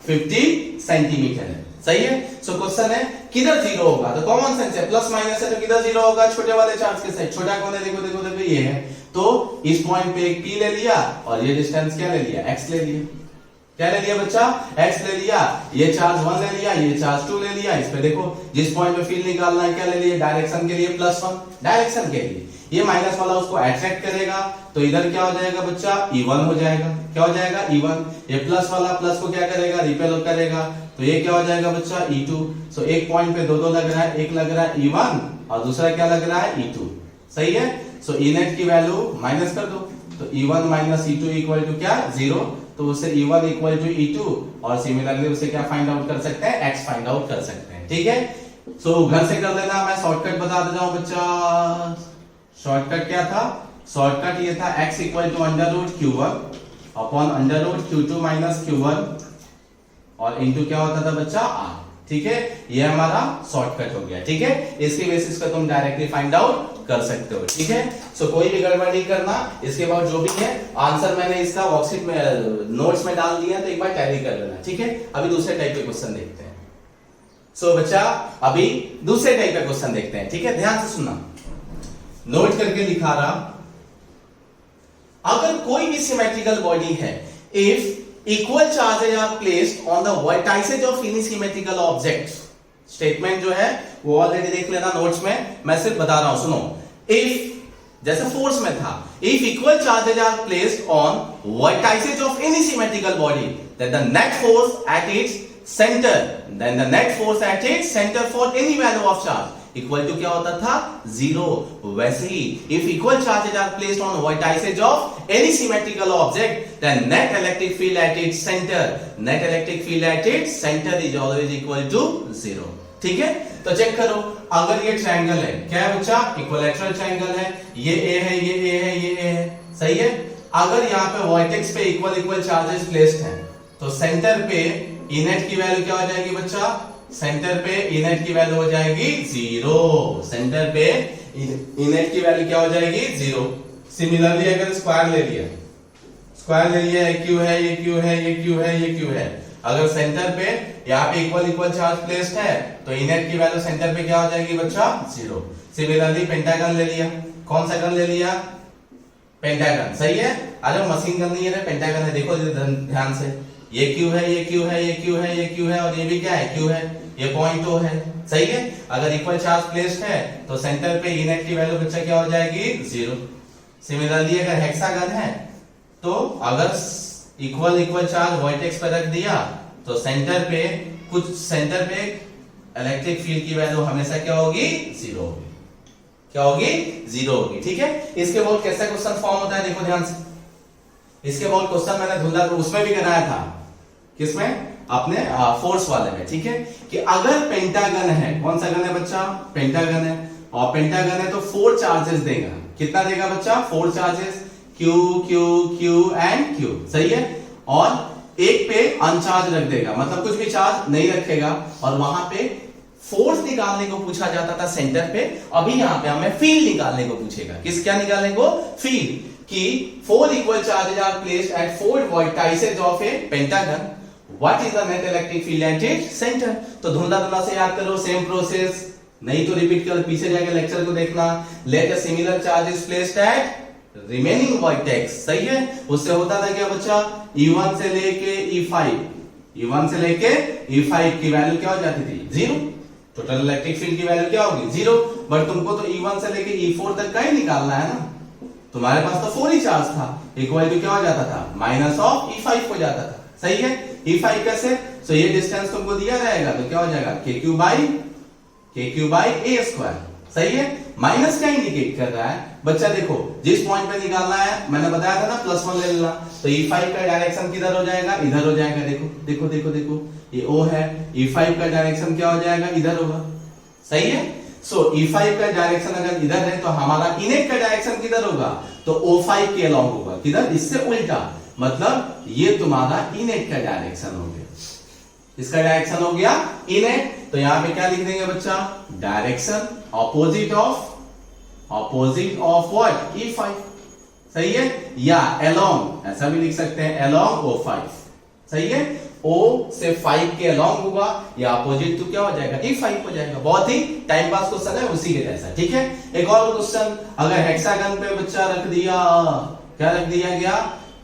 50 सेंटीमीटर है। सही है। क्वेश्चन है किधर 0 होगा, तो कॉमन सेंस है, प्लस माइनस है तो किधर 0 होगा, छोटे वाले चार्ज के साइड। छोटा कौन है, देखो देखो देखो ये है। तो इस पॉइंट पे एक P ले लिया और ये डिस्टेंस क्या ले लिया, x ले लिया। क्या ले लिया बच्चा, x ले लिया। ये चार्ज 1 ले लिया, ये चार्ज 2 ले लिया। इस पे देखो जिस पॉइंट पे फील्ड निकालना है क्या ले लिया, डायरेक्शन के लिए +1, डायरेक्शन के लिए। ये माइनस वाला उसको अट्रैक्ट करेगा तो इधर क्या हो जाएगा बच्चा, E1 हो जाएगा। क्या हो जाएगा, E1। ये प्लस वाला प्लस को क्या करेगा, रिपेल करेगा। तो ये क्या हो जाएगा बच्चा, E2। एक पॉइंट पे दो लग रहा है, एक लग रहा है E1 और दूसरा क्या लग रहा है, E2। सही है। E नेट की वैल्यू माइनस कर दो तो E1 minus E2 equal to क्या 0, तो उससे E1 इक्वल टू E2 और सिमिलरली उसे क्या फाइंड आउट कर सकते हैं, x फाइंड आउट कर सकते हैं। ठीक है, सो घर से कर लेना, मैं शॉर्टकट बता देता हूं बच्चा। शॉर्टकट क्या था, शॉर्टकट ये था x equal to under root q1 upon under root q2 minus q1 और इनटू क्या होता था बच्चा r। ठीक है, ये हमारा शॉर्टकट हो गया। ठीक है, इसके बेसिस पे तुम डायरेक्टली फाइंड आउट कर सकते हो। ठीक है, सो कोई भी गड़बड़ नहीं करना। इसके बाद जो भी है आंसर मैंने इसका वर्कशीट में नोट्स में डाल दिया, तो एक बार टैली कर लेना। ठीक है, अभी दूसरे टाइप के क्वेश्चन देखते हैं। सो बच्चा अभी दूसरे टाइप का क्वेश्चन देखते हैं। ठीक है, ध्यान से सुनना, नोट करके लिखा रहा। अगर कोई भी सिमेट्रिकल बॉडी है, if equal charges are placed on the vertices of any symmetrical object, statement जो है वो ऑलरेडी देख लेना नोट्स में, मैं सिर्फ बता रहा हूं, सुनो। इफ जैसे फोर्स में था, if equal charges are placed on vertices of any symmetrical body, then the net force at its center, then the net force at its center for any value of charge equal to क्या होता था 0। वैसे ही if equal charges are placed on vertices of any symmetrical object, then net electric field at its centre, net electric field at its centre is always equal to 0। ठीक है, तो check करो, अगर ये ट्रायंगल है, क्या है बच्चा, इक्विलैटरल ट्रायंगल है, ये ए है, ये ए है, ये ए है, सही है। अगर यहाँ पे वर्टेक्स पे इक्वल इक्वल चार्जेस प्लेस्ड हैं, तो सेंटर पे इनेट की वैल्यू क्या हो जाएगी बच्चा, सेंटर पे इनेट की वैल्यू हो जाएगी 0। सेंटर पे इनेट की वैल्यू क्या हो जाएगी 0। सिमिलरली अगर स्क्वायर ले लिया, स्क्वायर ले लिया, ये क्यू है, ये क्यू है, ये क्यू है, ये क्यू है, अगर सेंटर पे यहाँ पे इक्वल इक्वल चार्ज प्लेस्ड है, तो इनेट की वैल्यू सेंटर पे क्या हो जाएगी बच्चा 0। सिमिलरली पेंटागन ले लिया, कौन सा गन ले लिया, पेंटागन, सही है। अरे मशीन गन नहीं है, पेंटागन है, देखो ध्यान से, ये क्यू है, ये क्यू है, ये क्यू है, ये क्यू है, और ये भी क्या है, क्यू है, ये पॉइंट ओ है, सही है। अगर इक्वल चार्ज प्लेस्ड है, तो सेंटर पे इनेट की वैल्यू बच्चा क्या हो जाएगी 0। सिमिलरली अगर हेक्सागन है, तो अगर इक्वल इक्वल चार्ज वर्टेक्स पे रख दिया, तो सेंटर पे कुछ सेंटर पे इलेक्ट्रिक फील्ड की वैल्यू हमेशा क्या होगी 0 होगी, क्या होगी 0 होगी। ठीक है, इसके बाद कैसा क्वेश्चन फॉर्म होता है, देखो ध्यान से। इसके बाद क्वेश्चन मैंने धुंधला उसमें भी कराया था, किसमें, अपने फोर्स वाले में। ठीक है, कि अगर पेंटागन है, कौन सा गन है बच्चा, पेंटागन है, और पेंटागन है तो 4 चार्जेस देगा, कितना देगा बच्चा 4 charges, Q Q Q and Q, सही है। और एक पे अनचार्ज रख देगा, मतलब कुछ भी चार्ज नहीं रखेगा, और वहां पे फोर्स निकालने को पूछा जाता था सेंटर पे। अभी यहाँ पे हमें फील्ड निकालने को पूछेगा, किस क्या निकालने को, फील्ड, कि 4 equal charges are placed at 4 vertices of a pentagon, what is the net electric field at its centre. तो धुंधला धुंधला से याद करो, सेम प्रोसेस, नहीं तो रिपीट कर, पीछे जाके लेक्चर को देखना। Let a similar charge is placed at remaining vertex, सही है। उससे होता था क्या बच्चा, E1 से लेके E5, E1 से लेके E5 की वैल्यू क्या हो जाती थी 0। टोटल इलेक्ट्रिक फील्ड की वैल्यू क्या होगी 0। बट तुमको तो E1 से लेके E4 तक का ही निकालना है ना, तुम्हारे पास तो 4 ही चार्ज था, इक्वल टू क्या हो जाता था माइनस ऑफ E5 हो जाता था, सही है। E5 कैसे, सो ये डिस्टेंस तुमको दिया रहेगा, तो क्या हो जाएगा KQ बाई A स्क्वायर, सही है। माइनस क्या इंडिकेट कर रहा है बच्चा, देखो जिस पॉइंट पे निकालना है, मैंने बताया था ना +1 ले लेना, तो E5 का डायरेक्शन किधर हो जाएगा, इधर हो जाएगा। देखो देखो देखो देखो, ये O है, E5 का डायरेक्शन क्या हो जाएगा, इधर होगा, सही है। सो E5 का डायरेक्शन अगर इधर है, तो हमारा इनेट का डायरेक्शन किधर होगा, तो O5 के अलोंग होगा, किधर, इससे उल्टा, मतलब ये तुम्हारा इनेट का डायरेक्शन हो गया, इसका डायरेक्शन हो गया इनेट। तो यहां पे क्या लिख देंगे बच्चा, direction opposite of what E5, सही है। या अलोंग, ऐसा भी लिख सकते हैं, अलोंग O5, सही है। O से 5 के अलोंग होगा, या अपोजिट तो क्या हो जाएगा E5 हो जाएगा। बहुत ही टाइम पास क्वेश्चन है, उसी के जैसा, ठीक है। एक और क्वेश्चन, अगर हेक्सागन पे बच्चा रख दिया, क्या रख दिया गया,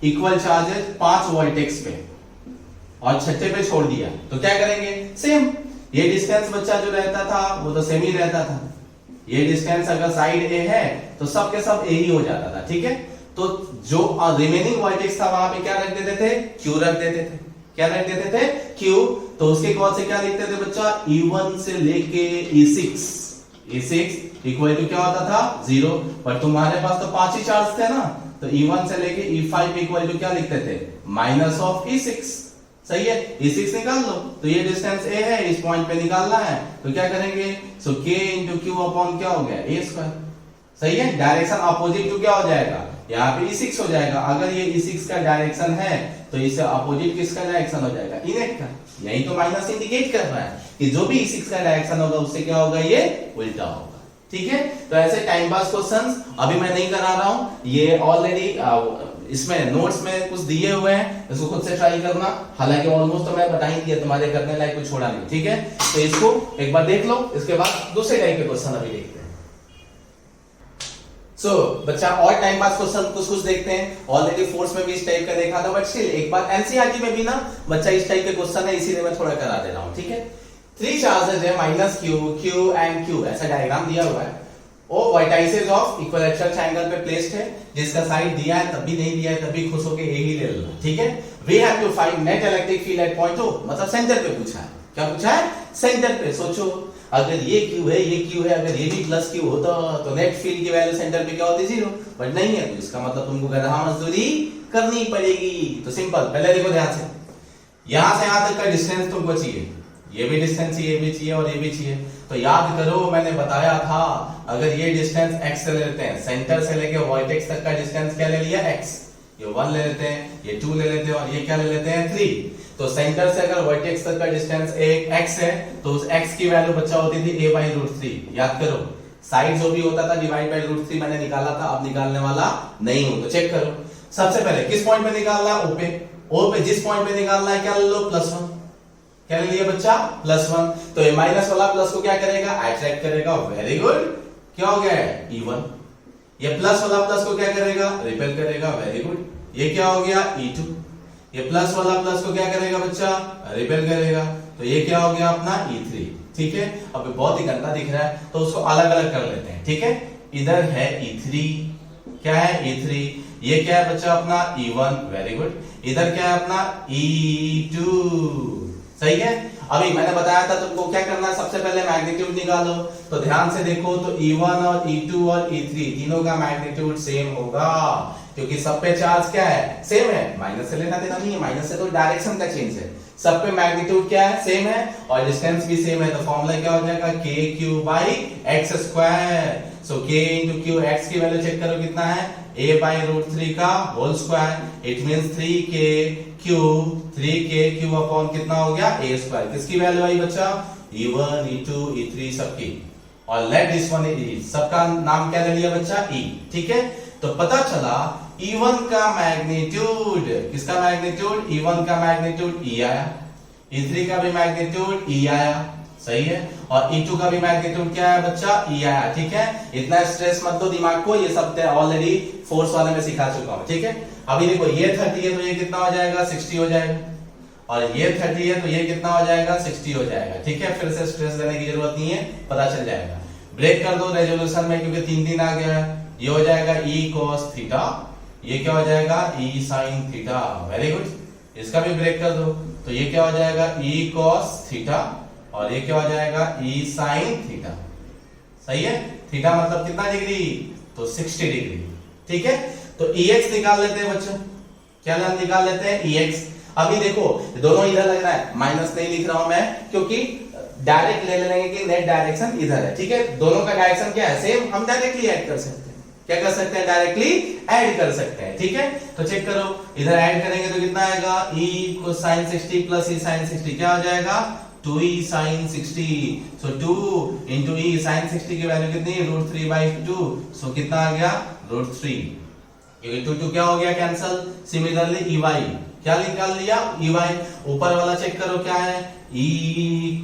इक्वल चार्जेस 5 वर्टेक्स पे, और छठे पे छोड़ दिया, तो क्या करेंगे, सेम। ये डिस्टेंस बच्चा जो रहता था वो तो सेम ही रहता था, ये डिस्टेंस अगर साइड ए है तो सब के सब ए ही हो जाता था, ठीक है। तो जो रिमेनिंग वर्टेक्स था वहां पे क्या रख देते थे, क्यू रख देते थे, क्या रख देते थे, क्यू। तो उसके बाद से क्या लिखते थे बच्चा, E1 से लेके E6, E6 इक्वल टू क्या होता था 0, पर तुम्हारे पास तो 5 ही चार्ज थे ना, तो E1 से लेके E5 इक्वल टू क्या लिखते थे माइनस ऑफ E6। सही है, E6 निकाल लो, तो ये डिस्टेंस A है, इस पॉइंट पे निकालना है, तो क्या करेंगे, सो K इंटू क्यू अपॉन क्या हो गया A स्क्वायर। सही है, डायरेक्शन अपोजिट टू क्या हो जाएगा, यहाँ पे E6 हो जाएगा। अगर ये E6 का डायरेक्शन है तो इससे अपोजिट किसका डायरेक्शन हो जाएगा, इनेट का। यही तो माइनस इंडिकेट कर रहा है कि जो भी E6 का डायरेक्शन होगा उससे क्या होगा, ये उल्टा होगा। ठीक है, तो ऐसे टाइम पास क्वेश्चंस अभी मैं नहीं करा रहा हूं, ये ऑलरेडी इसमें नोट्स में कुछ दिए हुए हैं, इसको खुद से ट्राई करना। हालांकि ऑलमोस्ट तो मैं बता ही दिया, तुम्हारे करने लायक कुछ छोड़ा नहीं। ठीक है, तो इसको एक बार देख लो, इसके बाद दूसरे टाइप के क्वेश्चन अभी देखते हैं। बच्चा और टाइम पास क्वेश्चन कुछ देखते हैं। ऑलरेडी फोर्स में भी इस टाइप का देखा था, बट स्टिल एक बार एनसीईआरटी में भी ना बच्चा इस टाइप के क्वेश्चन है, इसीलिए मैं थोड़ा करा दे रहा हूं। ठीक है, 3 चार्जेस है minus Q, Q and Q, ऐसा डायग्राम दिया हुआ है। ओ वर्टाइसेस ऑफ इक्विलैटरल ट्रायंगल पे प्लेस्ड है, जिसका साइड दिया है तब भी नहीं दिया है तब भी खुश होके ए ही ले लेना। ठीक है, we have to find net electric field at point O, मतलब सेंटर पे पूछा है। क्या पूछा है, सेंटर पे। सोचो अगर ये क्यू है, ये क्यू है, अगर ये भी प्लस क्यू होता तो नेट फील्ड की वैल्यू सेंटर पे क्या होती, 0, बट नहीं है, तो इसका मतलब तुमको गधा मजदूरी करनी पड़ेगी। तो सिंपल, पहले देखो ध्यान से, यहां से यहां तक का डिस्टेंस तुमको चाहिए, ये भी डिस्टेंस ये भी चाहिए और ये भी चाहिए। तो याद करो मैंने बताया था, अगर ये डिस्टेंस x से ले लेते हैं, सेंटर से लेके वर्टेक्स तक का डिस्टेंस क्या ले लिया, x, ये 1 ले लेते हैं, ये 2 ले लेते हैं और ये क्या ले लेते हैं 3। तो सेंटर से अगर वर्टेक्स तक का डिस्टेंस x है तो उस x की वैल्यू बच्चा होती थी a/√3। याद करो, साइड जो भी होता था डिवाइड बाय √3 मैंने निकाला था, अब निकालने वाला नहीं हूं, तो चेक करो। सबसे पहले किस पॉइंट पे निकालना है, O पे। O पे जिस पॉइंट पे निकालना है क्या ले लो, +1। क्या ले लिया बच्चा, +1। तो ये माइनस वाला प्लस को क्या करेगा, अट्रैक्ट करेगा, वेरी गुड। क्या हो गया है, E1। ये प्लस वाला प्लस को क्या करेगा, रिपेल करेगा, वेरी गुड। ये क्या हो गया, E2। ये प्लस वाला प्लस को क्या करेगा बच्चा, रिपेल करेगा, तो ये क्या हो गया अपना E3। ठीक है, अब बहुत ही गंदा दिख रहा है तो उसको अलग अलग कर लेते हैं। ठीक है, इधर है E3, क्या है E3, ये क्या है बच्चा अपना E1, वेरी गुड। इधर क्या है अपना E2, सही है। अभी मैंने बताया था तुमको क्या करना है, सबसे पहले मैग्नीट्यूड निकालो। तो ध्यान से देखो, तो E1 और E2 और E3 तीनों का मैग्नीट्यूड सेम होगा, क्योंकि सब पे चार्ज क्या है, सेम है। माइनस से लेना देना नहीं है, माइनस से तो डायरेक्शन का चेंज है। सब पे मैग्नीट्यूड क्या है, सेम है, और डिस्टेंस भी सेम है। तो फॉर्मूला क्या हो जाएगा, KQ/x²। So K into Q, x की वैल्यू चेक करो कितना है, a/√3 का whole square. It means 3KQ upon कितना हो गया, a²। किसकी वैल्यू आई बच्चा, E1, E2, E3 सबकी। और लेट दिस वन इज, सबका नाम क्या ले लिया बच्चा, E। ठीक है, तो पता चला E1 का मैग्नीट्यूड, किसका मैग्नीट्यूड, E1 का मैग्नीट्यूड E आया, E3 का भी मैग्नीट्यूड E आया, सही है, और E2 का भी मैग्नीट्यूड क्या है बच्चा, E आया। ठीक है, इतना स्ट्रेस मत दो दिमाग को, ये सब ऑलरेडी फोर्स वाले में सिखा चुका हूं। ठीक है, अभी देखो ये 30 है तो ये कितना हो जाएगा, 60 हो जाएगा, और ये 30 है तो ये कितना हो जाएगा, 60 हो जाएगा। ठीक है, फिर से स्ट्रेस देने की जरूरत नहीं है, पता चल जाएगा। ब्रेक कर दो रेजोल्यूशन में, क्योंकि 3 आ गया है। ये हो जाएगा E cos थीटा, ये क्या हो जाएगा, E sin theta, very good. इसका भी ब्रेक कर दो, तो ये क्या हो जाएगा, E cos थीटा, और ये क्या हो जाएगा, E sin थीटा। सही है, थीटा मतलब कितना डिग्री, तो 60 डिग्री। ठीक है, तो EX निकाल लेते हैं बच्चों, क्या निकाल लेते हैं, EX। अभी देखो दोनों इधर लग रहा है, माइनस नहीं लिख रहा हूं मैं, क्योंकि डायरेक्ट ले लेंगे कि नेट डायरेक्शन इधर है। ठीक है, दोनों का डायरेक्शन क्या है, सेम, हम डायरेक्टली ऐड कर सकते हैं। क्या कर सकते हैं, डायरेक्टली ऐड कर सकते हैं। ठीक है, तो चेक करो, इधर ऐड करेंगे तो कितना आएगा, E cos 60 plus E sin 60 क्या हो जाएगा, 2E sin 60। सो 2 into E sin 60 की वैल्यू कितनी, √3/2। सो कितना आ गया, √3, क्योंकि 2 क्या हो गया, कैंसल। सिमिलरली EY क्या निकाल लिया, EY। ऊपर वाला चेक करो क्या है, E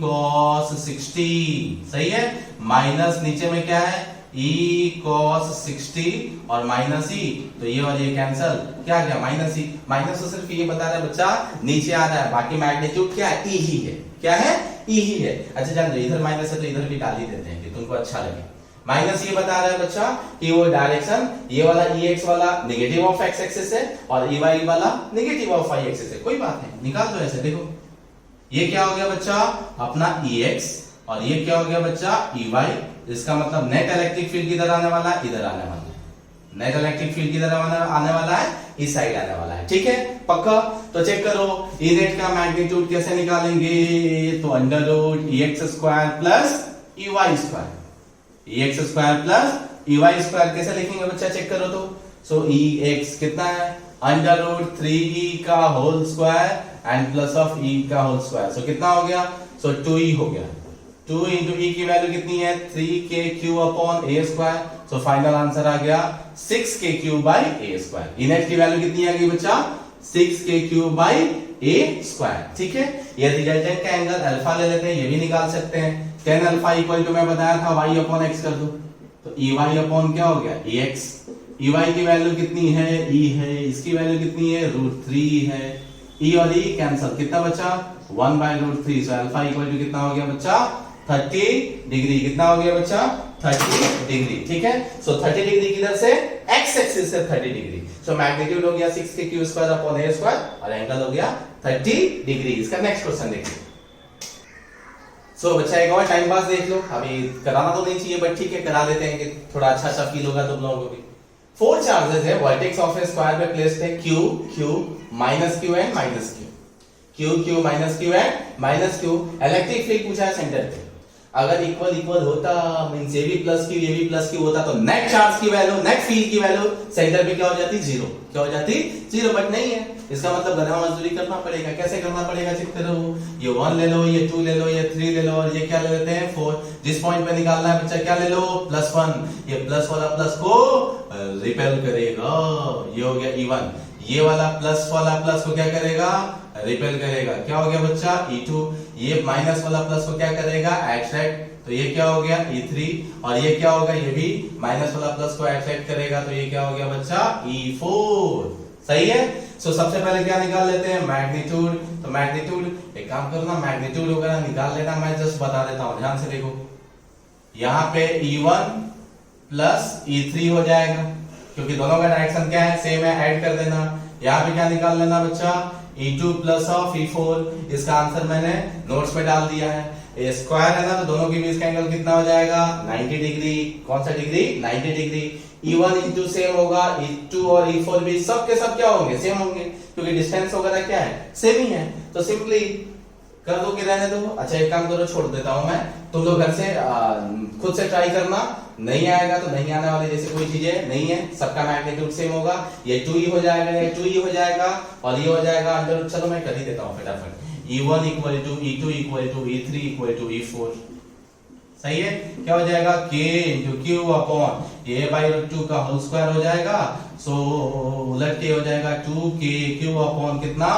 cos 60, सही है, माइनस नीचे में क्या है, E cos 60 और माइनस E, तो ये वाली कैंसल, क्या गया, माइनस E। माइनस तो सिर्फ ये बता रहा है बच्चा, नीचे आ रहा है, बाकी मैग्नीट्यूड क्या है, E ही है। क्या है, E ही है। अच्छा जान दो, इधर माइनस है तो इधर भी डाल ही देते हैं कि तुमको अच्छा लगे। माइनस ये बता रहा है बच्चा कि वो डायरेक्शन, ये वाला EX वाला नेगेटिव ऑफ x एक्सिस है और EY वाला नेगेटिव ऑफ y एक्सिस है। कोई बात नहीं, निकाल दो ऐसे। देखो ये क्या हो गया बच्चा, अपना EX, और ये क्या हो गया बच्चा, EY। इसका मतलब नेट इलेक्ट्रिक फील्ड किधर आने वाला है, इधर आने वाला है। नेट इलेक्ट्रिक फील्ड किधर आने वाला है, इस साइड आने वाला है। ठीक है, पक्का। तो चेक करो ई नेट का मैग्नीट्यूड कैसे निकालेंगे, तो under root E X square plus E Y square, E X square plus E Y square कैसे लिखेंगे बच्चा, चेक करो तो। सो ई एक्स कितना है, अंडर रूट 3e का whole square and plus of e का होल स्क्वायर। सो कितना हो गया, सो 2e हो गया। 2 इंटू e की वैल्यू कितनी है, 3kq upon a square. So final answer आ गया 6kq by a square. E net की वैल्यू कितनी आ गई बच्चा, 6kq बाई a स्क्वायर। ठीक है, ये रिजल्टेंट का एंगल अल्फा ले लेते हैं, ये भी निकाल सकते हैं। tan अल्फा इक्वल टू मैं बताया था y अपॉन x कर दो, तो ey अपॉन क्या हो गया, ex। ey की वैल्यू कितनी है, e है, इसकी वैल्यू कितनी है, √3 है। e और e कैंसिल, कितना बचा, 1 by √3। So alpha equal to कितना हो गया बच्चा, 30 डिग्री। कितना हो गया बच्चा, 30 डिग्री। ठीक है, सो 30 डिग्री किधर से, x एक्सिस से 30 डिग्री। सो मैग्नीट्यूड हो गया 6kq square upon a square और एंगल हो गया 30 डिग्री। इसका नेक्स्ट क्वेश्चन देखिए। सो बच्चा एक और टाइम पास देख लो, अभी कराना तो नहीं चाहिए बट ठीक है करा लेते हैं कि थोड़ा अच्छा सा फील होगा तुम लोगों को भी। 4 चार्जेस है, वर्टेक्स ऑफ ए स्क्वायर पे प्लेस्ड है q q minus q and minus q, q q minus q and minus q। Electric field पूछा है सेंटर पे, अगर इक्वल इक्वल होता मींस ये भी प्लस q ये भी प्लस q होता तो नेट चार्ज की वैल्यू, नेट फील्ड की वैल्यू सेंटर पे क्या हो जाती, 0। क्या हो जाती, 0। बट नहीं है, इसका मतलब गधा मजदूरी करना पड़ेगा। कैसे करना पड़ेगा, चेक करो। ये 1 ले लो, ये 2 ले लो, ये 3 ले लो और ये क्या ले लेते हैं 4। जिस पॉइंट पे निकालना है बच्चा क्या ले लो, +1। ये प्लस वाला प्लस को रिपेल करेगा, ये हो गया E1। ये वाला प्लस वाला प्लस को क्या करेगा, रिपेल करेगा। क्या हो गया बच्चा, E2। ये माइनस वाला प्लस को क्या करेगा, अट्रैक्ट। तो ये क्या हो गया E3 और ये क्या होगा, ये भी माइनस वाला प्लस को अट्रैक्ट करेगा। तो ये क्या हो गया बच्चा, E4। सही है। सो सबसे पहले क्या निकाल लेते हैं, मैग्नीट्यूड। तो मैग्नीट्यूड एक काम करो ना, मैग्नीट्यूड वगैरह निकाल लेना, मैं जस्ट बता देता हूं, ध्यान से देखो। यहाँ पे E1 प्लस E3 हो जाएगा क्योंकि दोनों का डायरेक्शन क्या है, सेम है, ऐड कर देना। यहाँ पे क्या निकाल लेना बच्चा, E2 प्लस ऑफ E4। इसका आंसर मैंने नोट्स में डाल दिया है। ये स्क्वायर है ना, तो दोनों के बीच का एंगल कितना हो जाएगा, 90 डिग्री। कौन सा degree, 90 degree. E1 into same होगा, E2 और E4 भी सब के सब क्या होंगे, सेम होंगे क्योंकि डिस्टेंस वगैरह क्या है, सेम ही है। तो सिंपली कर दो कि रहने दो। अच्छा एक काम करो, छोड़ देता हूं मैं, तुम लोग घर से खुद से ट्राई करना। नहीं आएगा तो नहीं आने वाली जैसे कोई चीजें नहीं है, सबका मैग्नीट्यूड सेम होगा। ये 2e हो जाएगा, ये 2e हो जाएगा और ये हो जाएगा अंडर। चलो मैं कर ही देता हूं फटाफट। E1 equal to E2 equal to E3 equal to E4। सही है, क्या हो जाएगा, k into Q upon a by √2 का होल स्क्वायर हो जाएगा। सो उलट के हो जाएगा 2kq अपॉन कितना,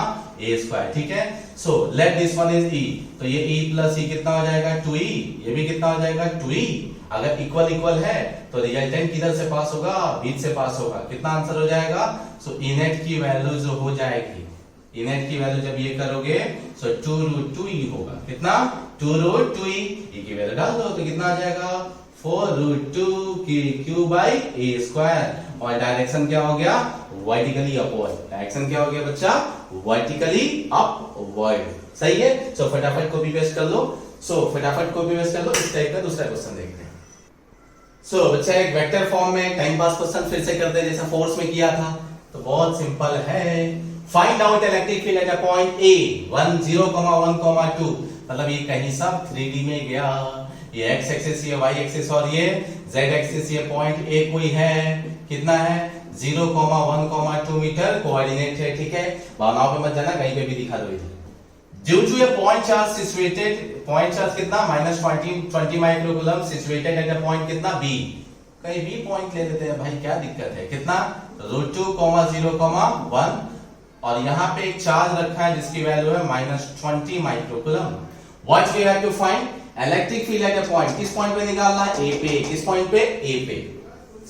a स्क्वायर। ठीक है, so let this one is e। तो ये e प्लस e कितना हो जाएगा, 2e। ये भी कितना हो जाएगा, 2e। अगर इक्वल इक्वल है तो रिजल्टेंट किधर से पास होगा, बीच से पास होगा। कितना आंसर हो जाएगा, सो ई नेट की वैल्यू जो हो जाएगी, ई नेट की वैल्यू जब ये करोगे सो 2√2e होगा। कितना, 2√2e। e की वैल्यू डाल दो तो कितना आ जाएगा, 4√2kq बाई a स्क्वायर। और डायरेक्शन क्या हो गया, वर्टिकली अपवर्ड। डायरेक्शन क्या हो गया बच्चा, वर्टिकली अपवर्ड। सही है। सो फटाफट कॉपी पेस्ट कर लो। फटाफट कॉपी पेस्ट कर लो। इस टाइप का दूसरा क्वेश्चन देखते हैं। बच्चा एक वेक्टर फॉर्म में टाइम पास क्वेश्चन फिर से करते हैं जैसा फोर्स में किया था। तो बहुत सिंपल है, find out electric field at a point A 1 0, 1, 2। मतलब ये कहीं सब 3D में गया। ये x एक्सिस, ये y एक्सिस और ये z एक्सिस। ये पॉइंट A कोई है, कितना है, 0, 1, 2 मीटर कोऑर्डिनेट है। ठीक है, भावनाओं पे मत जाना, कहीं पे भी दिखा दो इधर। Due to a point charge situated, point charge कितना, -20 microcoulomb situated at a point कितना, B। कहीं भी पॉइंट ले लेते हैं भाई, क्या दिक्कत है। कितना, √2, 0, 1। और यहाँ पे एक चार्ज रखा है जिसकी वैल्यू है -20 microcoulomb. What we have to find, electric field at a point. किस पॉइंट पे निकालना है, A पे। किस पॉइंट पे, A पे।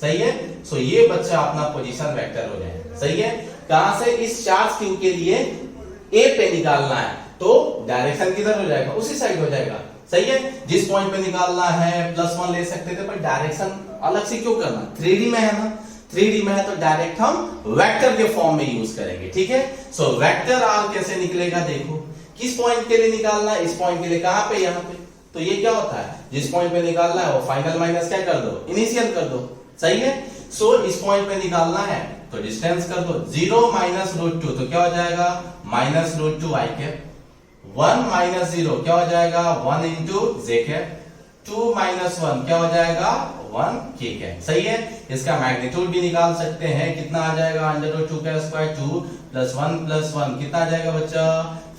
सही है। सो ये बच्चा अपना पोजीशन वेक्टर हो जाए। सही है। कहां से, इस चार्ज Q के लिए A पे निकालना है तो डायरेक्शन किधर हो जाएगा, उसी साइड हो जाएगा। सही है। जिस पॉइंट पे निकालना है +1 ले सकते थे, पर डायरेक्शन अलग से क्यों करना, 3D में है ना। 3D में है तो डायरेक्ट हम वेक्टर के फॉर्म में यूज करेंगे। ठीक है। वेक्टर R कैसे निकलेगा, देखो किस पॉइंट के लिए निकालना है, इस पॉइंट के लिए। कहां पे, यहां पे। तो ये क्या होता है, जिस पॉइंट पे निकालना है वो फाइनल माइनस क्या कर दो, इनिशियल कर दो। सही है। सो इस पॉइंट पे निकालना है तो डिस्टेंस कर दो, 0 माइनस रूट 2 तो क्या हो जाएगा, minus root 2 I cap. 1 minus 0 क्या हो जाएगा, 1 इंटू जे कैप। 2 माइनस 1 क्या हो जाएगा, 1 के कैप। सही है। इसका मैग्नीट्यूड भी निकाल सकते हैं, कितना आ जाएगा, अंडर रूट 2 का स्क्वायर 2 प्लस 1 कितना आ जाएगा बच्चा,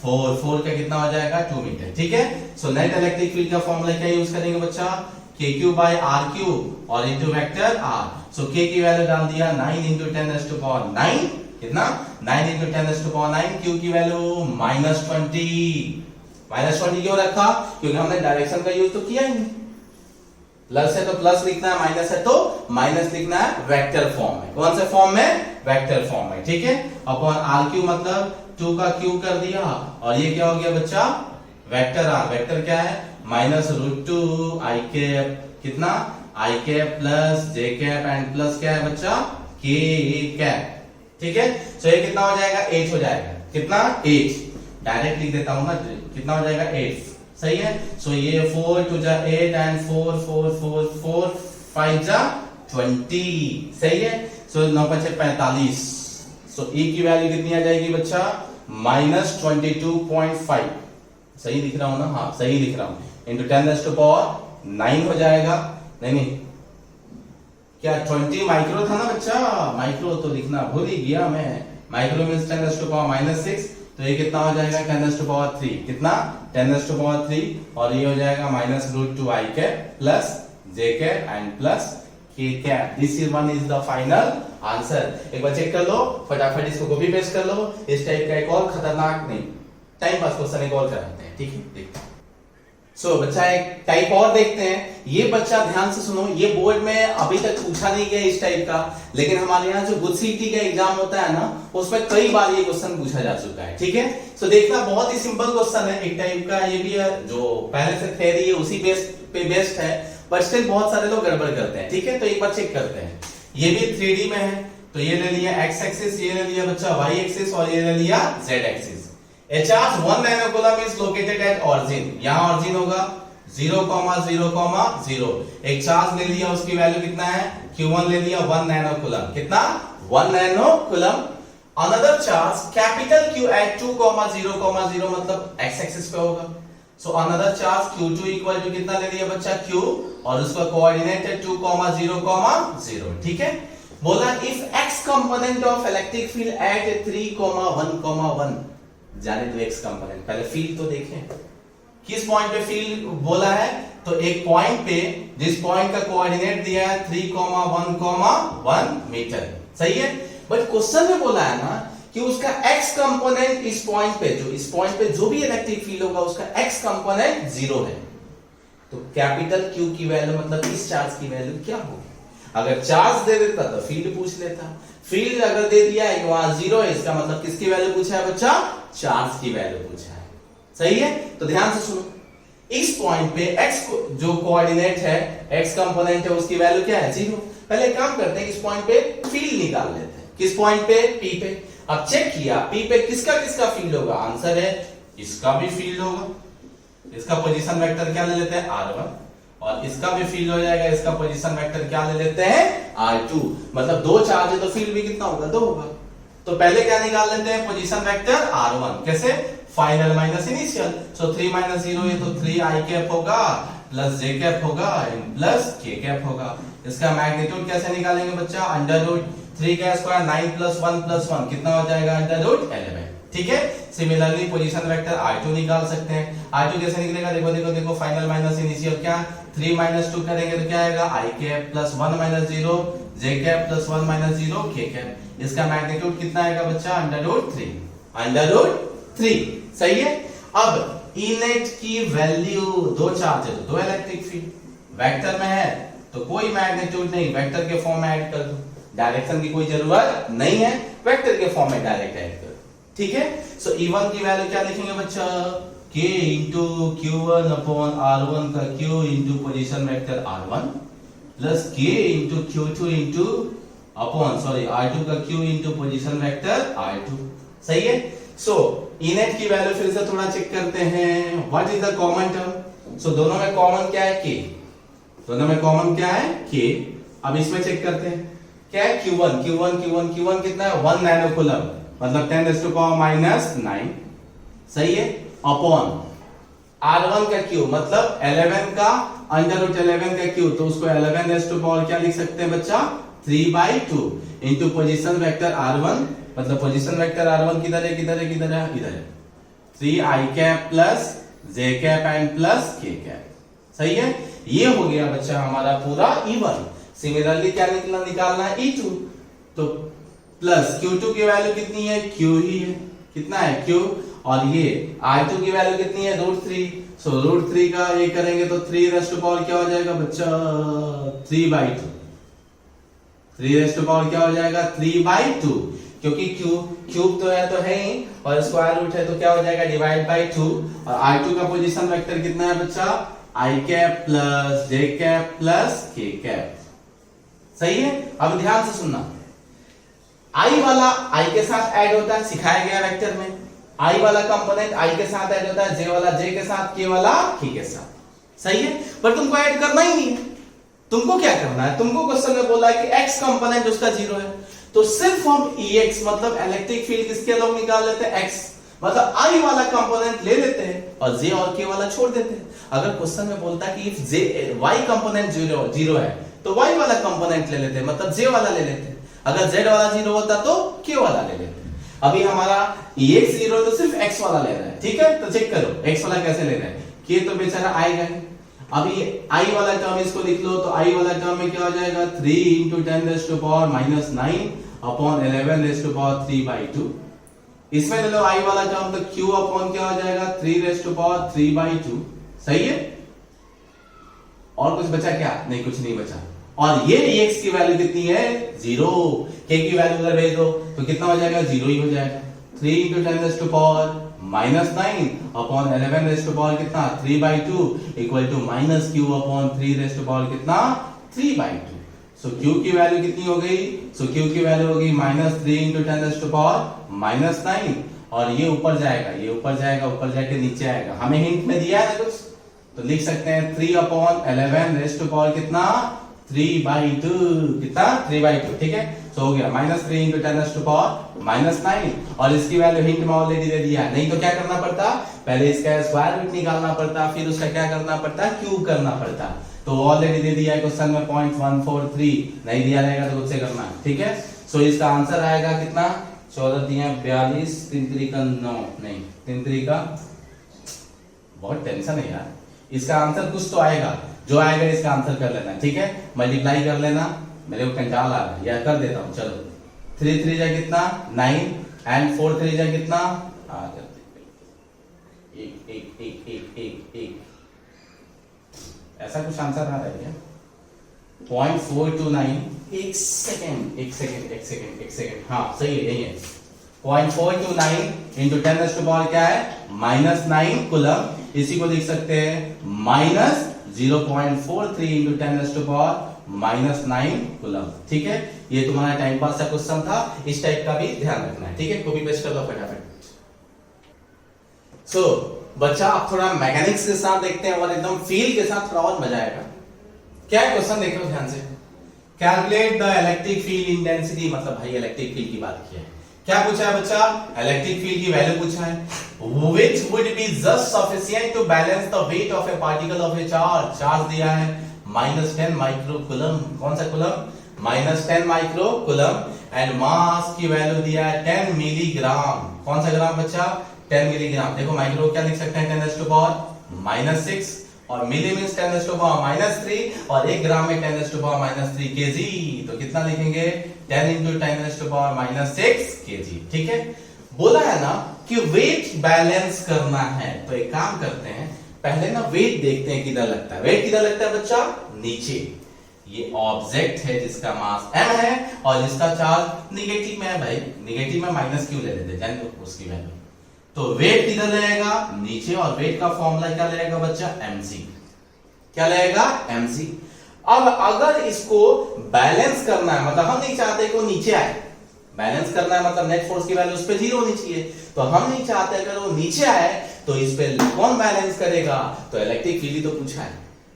4 का कितना हो जाएगा, 2 मीटर। ठीक है। सो नेट इलेक्ट्रिक फील्ड का फॉर्मूला क्या यूज करेंगे बच्चा, KQ by RQ और इंटू वेक्टर R। सो K की वैल्यू डाल दिया 9 इंटू 10⁹9, कितना 9 इंटू 10⁹9। Q की वैल्यू -20। -20 क्यों रखा, क्योंकि हमने डायरेक्शन का यूज तो किया ही नहीं। प्लस है तो प्लस लिखना है, माइनस है तो माइनस लिखना है, वेक्टर फॉर्म में। कौन से फॉर्म में, वेक्टर फॉर्म में। ठीक है। अपॉन RQ मतलब 2 का क्यूब कर दिया, और ये क्या हो गया बच्चा, वेक्टर R। वेक्टर क्या है, माइनस रूट 2 आई कैप, कितना I cap plus J cap and plus क्या है बच्चा, के कैप। ठीक है। सो ये कितना हो जाएगा, 8 हो जाएगा, कितना 8। डायरेक्ट लिख देता हूं ना, कितना हो जाएगा 8। सही है। सो ये 4 2 जा 8 एंड 4 4 4 4 5 जा 20। सही है। सो 9 5 45। सो E की वैल्यू कितनी आ जाएगी बच्चा, -22.5। सही लिख रहा हूं ना, हाँ सही लिख रहा हूं, इंटू 10⁹9 हो जाएगा। नहीं क्या 20 माइक्रो था ना बच्चा, माइक्रो तो लिखना भूल ही गया मैं। माइक्रो मींस 10⁻⁻6, तो ये कितना हो जाएगा 10⁻3, कितना 10⁻3, और ये हो जाएगा -√2 I cap plus J cap and plus K cap. This is one is the final answer. एक बार चेक कर लो, फटाफट इसको कॉपी पेस्ट कर लो। इस टाइप का एक और खतरनाक नहीं टाइम पास क्वेश्चन एक और कराते हैं। ठीक है, देखते हैं। सो बच्चा एक टाइप और देखते हैं। ये बच्चा ध्यान से सुनो, ये बोर्ड में अभी तक पूछा नहीं गया इस टाइप का, लेकिन हमारे यहाँ जो गुड-सीटी का एग्जाम होता है ना, उसमें कई बार ये क्वेश्चन पूछा जा चुका है। ठीक है। सो देखना, बहुत ही सिंपल क्वेश्चन है एक टाइप का। ये भी है जो पहले से थ्योरी है उसी पे बेस्ड है, बट स्टिल बहुत सारे लोग गड़बड़ करते हैं। ठीक है। तो एक बार चेक करते हैं। ये भी 3D में है, तो ये ले लिया x एक्सिस, ये ले लिया बच्चा y एक्सिस, और ये ले लिया z axis. A charge 1 nanocoulomb is located at origin। यहाँ origin होगा 0,0,0। एक चार्ज ले लिया, उसकी वैल्यू कितना है, Q1 ले लिया 1 nanocoulomb, कितना 1 nanocoulomb। Another charge capital Q at 2,0,0 मतलब x एक्सिस पे होगा। So another charge Q2 equal to कितना ले लिया बच्चा, Q, और उसका कोऑर्डिनेट है 2,0,0। ठीक है। बोला if x component of electric field at 3,1,1, जाने दो x कंपोनेंट, पहले फील्ड तो देखें। किस पॉइंट पे फील्ड बोला है, तो एक पॉइंट पे जिस पॉइंट का कोऑर्डिनेट दिया है 3,1,1 मीटर। सही है। बट क्वेश्चन में बोला है ना कि उसका x कंपोनेंट इस पॉइंट पे जो भी इलेक्ट्रिक फील्ड होगा उसका x कंपोनेंट 0 है। तो कैपिटल Q की वैल्यू मतलब इस चार्ज की वैल्यू क्या होगी। अगर चार्ज दे देता तो फील्ड पूछ लेता, फील्ड अगर दे दिया है कि वहां 0 है, इसका मतलब किसकी वैल्यू पूछा है बच्चा, चार्ज की वैल्यू पूछा है। सही है। तो ध्यान से सुनो, इस पॉइंट पे x जो कोऑर्डिनेट है, x कंपोनेंट है, उसकी वैल्यू क्या है, 0। पहले काम करते हैं, इस पॉइंट पे फील्ड निकाल लेते हैं। किस पॉइंट पे, P पे। अब चेक किया P पे किसका किसका फील्ड होगा, आंसर है इसका भी फील्ड होगा। इसका पोजीशन वेक्टर क्या ले लेते हैं, R1, और इसका भी फील्ड हो जाएगा, इसका पोजीशन वेक्टर क्या ले लेते हैं, R2। मतलब दो चार्ज है तो फील्ड भी कितना होगा, 2 होगा। तो पहले क्या निकाल लेते हैं, पोजीशन वेक्टर R1, कैसे, फाइनल माइनस इनिशियल। सो 3 - 0 ये तो 3 आई कैप होगा प्लस जे कैप होगा प्लस के कैप होगा। इसका मैग्नीट्यूड कैसे निकालेंगे बच्चा, √3 का स्क्वायर 9 + 1 + 1 कितना हो जाएगा, √11। ठीक है। सिमिलरली पोजीशन वेक्टर I2 निकाल सकते हैं। I2 कैसे निकलेगा, देखो देखो देखो, फाइनल माइनस इनिशियल, क्या 3 - 2 करेंगे तो क्या आएगा, I cap plus 1 - 0 J cap plus 1 - 0 K cap. इसका मैग्नीट्यूड कितना आएगा बच्चा, √3। सही है। अब E नेट की वैल्यू, दो चार्ज है तो 2 इलेक्ट्रिक फील्ड, वेक्टर में है तो कोई मैग्नीट्यूड नहीं, वेक्टर के फॉर्म में ऐड कर दो, डायरेक्शन की कोई जरूरत नहीं है, वेक्टर के फॉर्म में डायरेक्ट ऐड कर। ठीक है। सो E1 की वैल्यू क्या लिखेंगे बच्चा, K into Q1 upon R1 का Q into position vector R1 plus K into Q2 into R2 का Q into position vector R2। सही है। सो E नेट की वैल्यू फिर से थोड़ा चेक करते हैं। What is the common term, so दोनों में कॉमन क्या है k, दोनों में कॉमन क्या है k। अब इसमें चेक करते हैं क्या है Q1 कितना है 1 नैनो कूलम, मतलब 10⁻⁻⁹ सही है, अपॉन R1 का Q मतलब 11 का √11 का Q, तो उसको 11 क्या लिख सकते हैं बच्चा 3/2 इंटू पोजिशन वेक्टर R1, मतलब पोजिशन वेक्टर R1 किधर है किधर है किधर है इधर है 3i cap plus j cap and plus k cap, सही है। ये हो गया बच्चा हमारा पूरा E1। सिमिलरली क्या निकालना है E2, तो प्लस Q2 की वैल्यू कितनी है Q ही है, कितना है Q, और ये I2 की वैल्यू कितनी है √3, सो √3 का ये करेंगे तो 3 क्या हो जाएगा बच्चा 3/2, 3 क्या हो जाएगा 3/2, क्योंकि क्यूब तो है ही और स्क्वायर रूट है तो क्या हो जाएगा डिवाइड बाय 2, और I2 का पोजीशन वेक्टर कितना है बच्चा i cap plus j cap plus k cap, सही है। अब ध्यान से सुनना, i वाला i के साथ ऐड होता है, सिखाया गया वेक्टर में, i वाला कंपोनेंट i के साथ ऐड होता है, j वाला j के साथ, k वाला k के साथ, सही है। पर तुमको ऐड करना ही नहीं है, तुमको क्या करना है, तुमको क्वेश्चन में बोला है कि x कंपोनेंट उसका 0 है, तो सिर्फ हम ex मतलब इलेक्ट्रिक फील्ड किसके अलग निकाल लेते हैं x, मतलब i वाला कंपोनेंट ले लेते हैं और j और k वाला छोड़ देते हैं। अगर क्वेश्चन में बोलता है कि इफ y कंपोनेंट 0 है तो y वाला कंपोनेंट ले लेते हैं, मतलब j वाला ले लेते हैं, अगर z वाला 0 होता तो k वाला ले लेते हैं। अभी हमारा ex 0 तो सिर्फ x वाला ले रहा है, ठीक है, तो चेक करो x वाला कैसे ले रहा है, k तो बेचारा आएगा ही। अभी i वाला टर्म इसको लिख लो, तो i वाला टर्म में क्या हो जाएगा 3 × 10⁻⁹ अपॉन 11⁻³ इसमें ले लो i वाला टर्म, तो q अपॉन क्या हो जाएगा 3⁻3/2, सही है। और कुछ बचा क्या, नहीं कुछ नहीं बचा, और ये x की वैल्यू कितनी है 0, k की वैल्यू उधर भेज दो तो कितना हो जाएगा 0 ही हो जाएगा, 3 × 10⁻⁹ अपॉन 11 कितना 3/2 इक्वल टू -q अपॉन 3 कितना 3/2। सो q की वैल्यू कितनी हो गई, सो q की वैल्यू हो गई -3 × 10⁻⁹ और ये ऊपर जाएगा, ये ऊपर जाएगा, ऊपर जाके नीचे आएगा। हमें हिंट में दिया है कुछ, तो लिख सकते हैं 3/11 कितना 3/2, कितना 3/2, ठीक है। सो हो गया -3 × 10⁻⁹ और इसकी वैल्यू हिंट में ऑलरेडी दे दिया, नहीं तो क्या करना पड़ता, पहले इसका स्क्वायर रूट निकालना पड़ता, फिर उसका क्या करना पड़ता क्यूब करना पड़ता, तो ऑलरेडी दे दिया है क्वेश्चन में 0.143, नहीं दिया रहेगा तो खुद से करना है, ठीक है। सो इसका आंसर आएगा कितना 14 दिए 42, 3 का 9, नहीं 3 का, बहुत टेंशन है यार, इसका आंसर कुछ तो आएगा, जो आएगा इसका आंसर कर लेना, ठीक है, मल्टीप्लाई कर लेना, मेरे को कंटाल आ रहा है या कर देता हूं, चलो 3 3 जा कितना 9 एंड 4 3 जा कितना आ जाते 1 ऐसा कुछ आंसर आ रहा है क्या 0.429, एक सेकेंड, हाँ सही है, यही है 0.429 इंटू 10⁻⁻ क्या है -9 कूलम, इसी को लिख सकते हैं -0.43 इंटू 10⁻�9 कूलम, ठीक है। ये तुम्हारा टाइम पास का क्वेश्चन था, इस टाइप का भी ध्यान रखना है, ठीक है, कॉपी पेस्ट कर लो फटाफट। सो बच्चा आप थोड़ा मैकेनिक्स के साथ देखते हैं और एकदम फील के साथ थोड़ा और मजा आएगा। क्या है क्वेश्चन, देखो ध्यान से, calculate the electric field intensity, मतलब भाई इलेक्ट्रिक फील्ड की बात की है, क्या पूछा है बच्चा, इलेक्ट्रिक फील्ड की वैल्यू पूछा है, which would be just sufficient to balance the weight of a particle of a charge, charge दिया है -10 माइक्रो कूलम, कौन सा coulomb -10 micro coulomb, and mass की वैल्यू दिया है 10 मिलीग्राम, कौन सा ग्राम बच्चा 10 मिलीग्राम, देखो माइक्रो क्या लिख सकते हैं 10⁻⁻6 और मिली मींस 10⁻⁻3 और 1 ग्राम में 10⁻⁻3 केजी, तो कितना लिखेंगे 10 × 10⁻⁻6 केजी, ठीक है। बोला है ना कि वेट बैलेंस करना है, तो एक काम करते हैं, पहले ना वेट देखते हैं किधर लगता है, वेट किधर लगता है बच्चा नीचे, ये ऑब्जेक्ट है जिसका मास m है और जिसका चार्ज निगेटिव में है, भाई निगेटिव में माइनस क्यों ले लेते हैं, जान दो उसकी वैल्यू, तो वेट किधर लगेगा नीचे, और वेट का फॉर्मूला क्या लगेगा बच्चा mc, क्या लगेगा mc। अब अगर इसको बैलेंस करना है, मतलब हम नहीं चाहते कि वो नीचे आए, बैलेंस करना है मतलब नेट फोर्स की वैल्यू उस पे 0 होनी चाहिए। तो हम नहीं चाहते अगर वो नीचे आए तो इस पे कौन बैलेंस करेगा, तो इलेक्ट्रिक फील्ड ही तो पूछा है,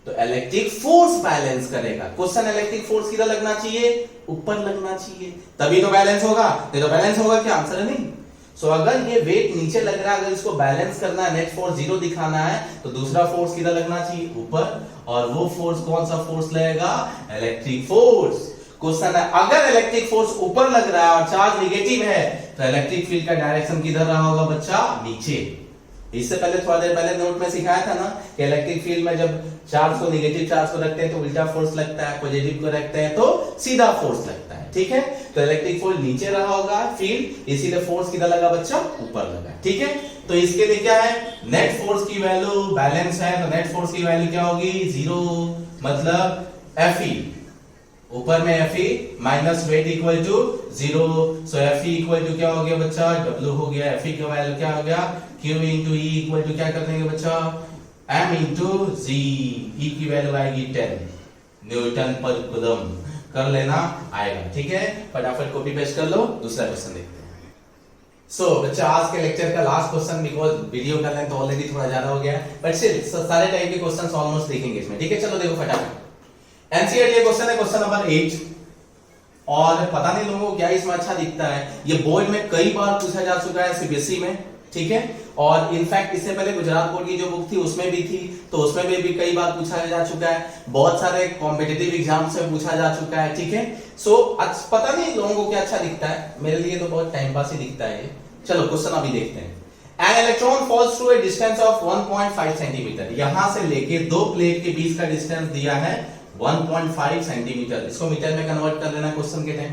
तो इलेक्ट्रिक फोर्स बैलेंस करेगा। क्वेश्चन इलेक्ट्रिक फोर्स किधर लगना चाहिए, ऊपर लगना चाहिए, तभी तो बैलेंस होगा, नहीं तो बैलेंस होगा क्या, आंसर है नहीं। सो अगर ये वेट नीचे लग रहा है, अगर इसको बैलेंस करना है, नेट फोर्स 0 दिखाना है, तो दूसरा फोर्स किधर लगना चाहिए, ऊपर, और वो फोर्स कौन सा फोर्स लगेगा, इलेक्ट्रिक फोर्स। क्वेश्चन है अगर इलेक्ट्रिक फोर्स ऊपर लग रहा है और चार्ज नेगेटिव है तो इलेक्ट्रिक फील्ड का डायरेक्शन किधर रहा होगा बच्चा, नीचे। इससे पहले थोड़ा देर पहले नोट में सिखाया था ना कि इलेक्ट्रिक फील्ड में जब चार्ज को नेगेटिव चार्ज को रखते हैं तो उल्टा फोर्स लगता है, पॉजिटिव को रखते हैं तो सीधा फोर्स लगता है, ठीक है। तो इलेक्ट्रिक फोर्स नीचे रहा होगा फील्ड, इसीलिए फोर्स किधर लगा बच्चा, ऊपर लगा, ठीक है। तो इसके लिए क्या है, नेट फोर्स की वैल्यू बैलेंस है तो नेट फोर्स की वैल्यू क्या होगी, 0, मतलब Fe, ऊपर में Fe minus weight equal to 0, so Fe equal to क्या हो गया बच्चा, W हो गया, Fe का वैल्यू क्या हो गया, Q into E equal to क्या कर देंगे बच्चा, M इंटू G, E की वैल्यू आएगी 10 न्यूटन पर कूलम, कर लेना आएगा, ठीक है। फटाफट कॉपी पेस्ट कर लो, दूसरा क्वेश्चन देखते हैं। सो बच्चा आज के लेक्चर का लास्ट क्वेश्चन, बिकॉज वीडियो का लेंथ ऑलरेडी थोड़ा ज्यादा हो गया, बट स्टिल सारे टाइप के क्वेश्चंस ऑलमोस्ट देखेंगे इसमें, ठीक है। चलो देखो फटाफट, एनसीईआरटी क्वेश्चन है, क्वेश्चन नंबर 8, और पता नहीं लोगों को क्या इसमें अच्छा दिखता है, ये बोर्ड में कई बार पूछा जा चुका है सीबीएसई में, ठीक है। और इनफैक्ट इससे पहले गुजरात बोर्ड की जो बुक थी उसमें भी थी, तो उसमें भी कई बार पूछा जा चुका है, बहुत सारे कॉम्पिटिटिव एग्जाम से पूछा जा चुका है, ठीक है। सो पता नहीं लोगों को क्या अच्छा दिखता है, मेरे लिए तो बहुत टाइम पास ही दिखता है। चलो क्वेश्चन अभी देखते हैं। An electron falls through a distance of 1.5 centimetre, यहां से लेके दो प्लेट के बीच का डिस्टेंस दिया है 1.5 सेंटीमीटर, इसको मीटर में कन्वर्ट कर लेना क्वेश्चन के time.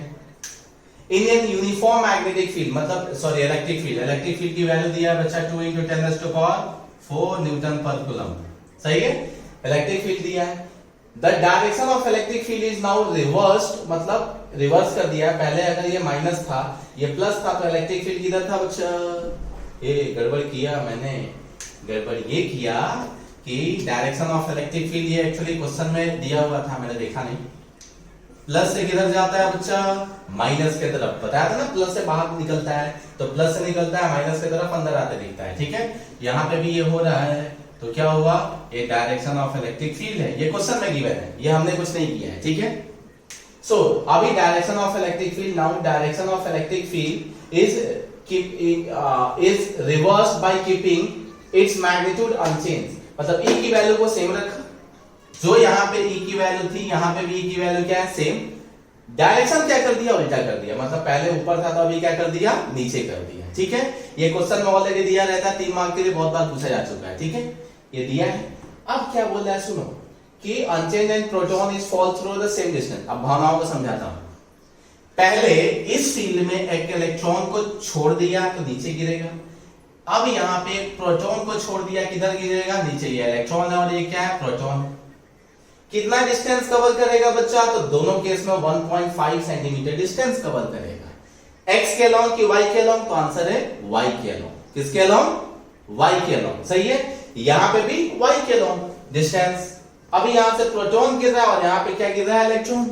In an uniform magnetic field, मतलब सॉरी इलेक्ट्रिक फील्ड की वैल्यू दिया है बच्चा 2 × 10⁴ न्यूटन पर कूलम, सही है। इलेक्ट्रिक फील्ड दिया है, the direction of electric field is now reversed, मतलब रिवर्स कर दिया है, पहले अगर ये माइनस था ये प्लस था, तो इलेक्ट्रिक फील्ड किधर था बच्चा, ये गड़बड़ किया मैंने, गड़बड़ ये किया कि डायरेक्शन ऑफ इलेक्ट्रिक फील्ड ये एक्चुअली क्वेश्चन में दिया हुआ था, मैंने देखा नहीं, प्लस से किधर जाता है बच्चा, माइनस के तरफ, बताया था ना प्लस से बाहर निकलता है, तो प्लस से निकलता है माइनस की तरफ अंदर आते दिखता है, ठीक है। यहाँ पे भी ये हो रहा है, तो क्या हुआ, ये डायरेक्शन ऑफ इलेक्ट्रिक फील्ड है, ये क्वेश्चन में गिवन है, ये हमने कुछ नहीं किया है, ठीक है। सो अभी direction of electric field, now direction of electric field is reversed by keeping its magnitude unchanged, मतलब E की वैल्यू को सेम रखा, जो यहाँ पे E की वैल्यू थी यहाँ पे भी E की वैल्यू क्या है, सेम, डायरेक्शन क्या कर दिया, उल्टा कर दिया, मतलब पहले ऊपर था तो अभी क्या कर दिया, नीचे कर दिया, ठीक है। ये क्वेश्चन में ऑलरेडी दिया रहता है, 3 मार्क के लिए बहुत बार पूछा जा चुका है, ठीक है, ये दिया है। अब क्या बोल रहा है सुनो, कि unchanged and proton is fall through the same distance. अब भावनाओं को समझाता हूं, पहले इस फील्ड में एक इलेक्ट्रॉन को छोड़ दिया तो नीचे गिरेगा, अब यहाँ पे प्रोटॉन को छोड़ दिया, किधर गिरेगा, नीचे, ये इलेक्ट्रॉन है और ये क्या है, प्रोटॉन है। कितना डिस्टेंस कवर करेगा बच्चा, तो दोनों केस में 1.5 सेंटीमीटर डिस्टेंस कवर करेगा, x के लॉन्ग कि y के लॉन्ग, तो आंसर है y के लॉन्ग, किसके लॉन्ग, y के लॉन्ग, सही है। यहाँ पे भी y के लॉन्ग डिस्टेंस, अभी यहाँ से प्रोटॉन गिर रहा है और यहाँ पे क्या गिर रहा है, इलेक्ट्रॉन,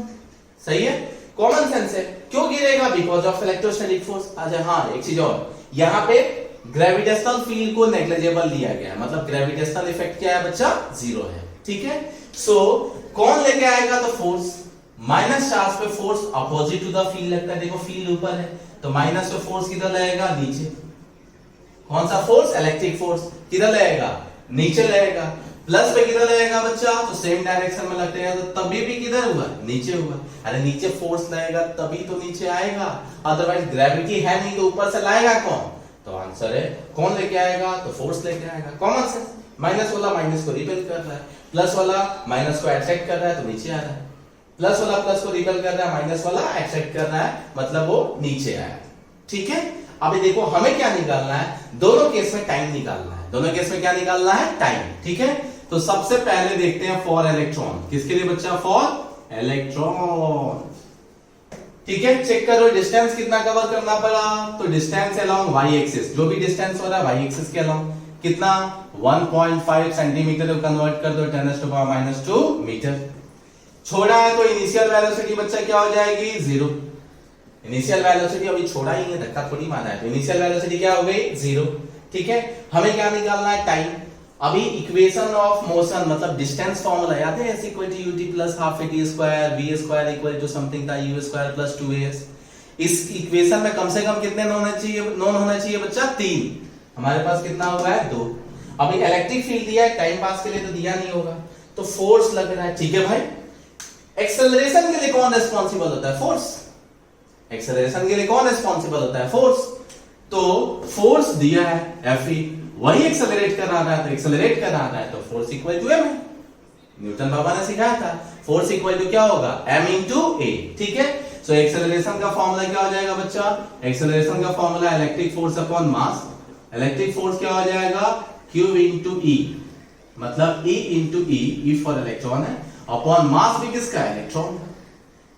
सही है, कॉमन सेंस है। क्यों गिरेगा, बिकॉज ऑफ इलेक्ट्रोस्टैटिक फोर्स। अच्छा हाँ, एक चीज और, यहाँ पे ग्रेविटेशनल फील्ड को नेग्लिजिबल लिया गया है, मतलब ग्रेविटेशनल इफेक्ट क्या है बच्चा, 0 है, ठीक है। सो कौन लेके आएगा, तो फोर्स, माइनस चार्ज पे force opposite to the field लगता है, देखो फील्ड ऊपर है तो माइनस पे फोर्स किधर लगेगा, नीचे, कौन सा फोर्स, इलेक्ट्रिक फोर्स, किधर लगेगा, नीचे लगेगा। प्लस पे किधर लगेगा बच्चा, तो सेम डायरेक्शन में लगेगा, तो तभी भी किधर हुआ, नीचे हुआ, अरे नीचे फोर्स लगेगा तभी तो नीचे आएगा, अदरवाइज ग्रेविटी है नहीं तो ऊपर से लाएगा कौन, तो आंसर है कौन लेके आएगा, तो फोर्स लेके आएगा, कॉमन सेंस। माइनस वाला माइनस को रिपेल कर रहा है, प्लस वाला माइनस को एक्सेप्ट कर रहा है तो नीचे आ रहा है, प्लस वाला प्लस को रिपेल कर रहा है, माइनस वाला एक्सेप्ट कर रहा है, मतलब वो नीचे आया, ठीक है। अभी देखो हमें क्या निकालना है, दोनों केस में टाइम निकालना है, दोनों केस में क्या निकालना है, टाइम, ठीक है। तो सबसे पहले देखते हैं फॉर इलेक्ट्रॉन, किसके लिए बच्चा, फॉर इलेक्ट्रॉन, ठीक है। चेक करो डिस्टेंस कितना कवर करना पड़ा, तो डिस्टेंस अलोंग y एक्सिस, जो भी डिस्टेंस हो रहा है y एक्सिस के अलोंग, कितना 1.5 सेंटीमीटर को कन्वर्ट कर दो 10⁻⁻² मीटर। छोड़ा है तो इनिशियल वेलोसिटी बच्चा क्या हो जाएगी, 0, इनिशियल वेलोसिटी अभी छोड़ा ही है, धक्का थोड़ी मारा है, तो इनिशियल वेलोसिटी क्या हो गई 0। ठीक है, हमें क्या निकालना है टाइम। अभी इक्वेशन ऑफ मोशन मतलब डिस्टेंस फॉर्मूला याद है, s equal to ut plus half at square v square equal to something था u स्क्वायर प्लस 2as। इस इक्वेशन में कम से कम कितने नोन होना चाहिए बच्चा 3, हमारे पास कितना हुआ है 2। अभी इलेक्ट्रिक फील्ड दिया है, टाइम पास के लिए तो दिया नहीं होगा, तो फोर्स लग रहा है। ठीक है भाई, एक्सेलरेशन के लिए कौन रिस्पॉन्सिबल होता है? फोर्स। एक्सेलरेशन के लिए कौन रिस्पॉन्सिबल होता है? फोर्स। तो फोर्स दिया है Fe, वही एक्सेलरेट कर रहा है, तो एक्सेलरेट कर रहा है तो फोर्स इक्वल टू m है। न्यूटन बाबा ने सिखाया था फोर्स इक्वल टू क्या होगा m इंटू a। ठीक है, सो एक्सेलरेशन का फॉर्मूला क्या हो जाएगा बच्चा? एक्सेलरेशन का formula electric force upon mass. Electric force क्या हो जाएगा? q इंटू e, मतलब e into e for electron है, अपॉन मास भी किसका? इलेक्ट्रॉन का।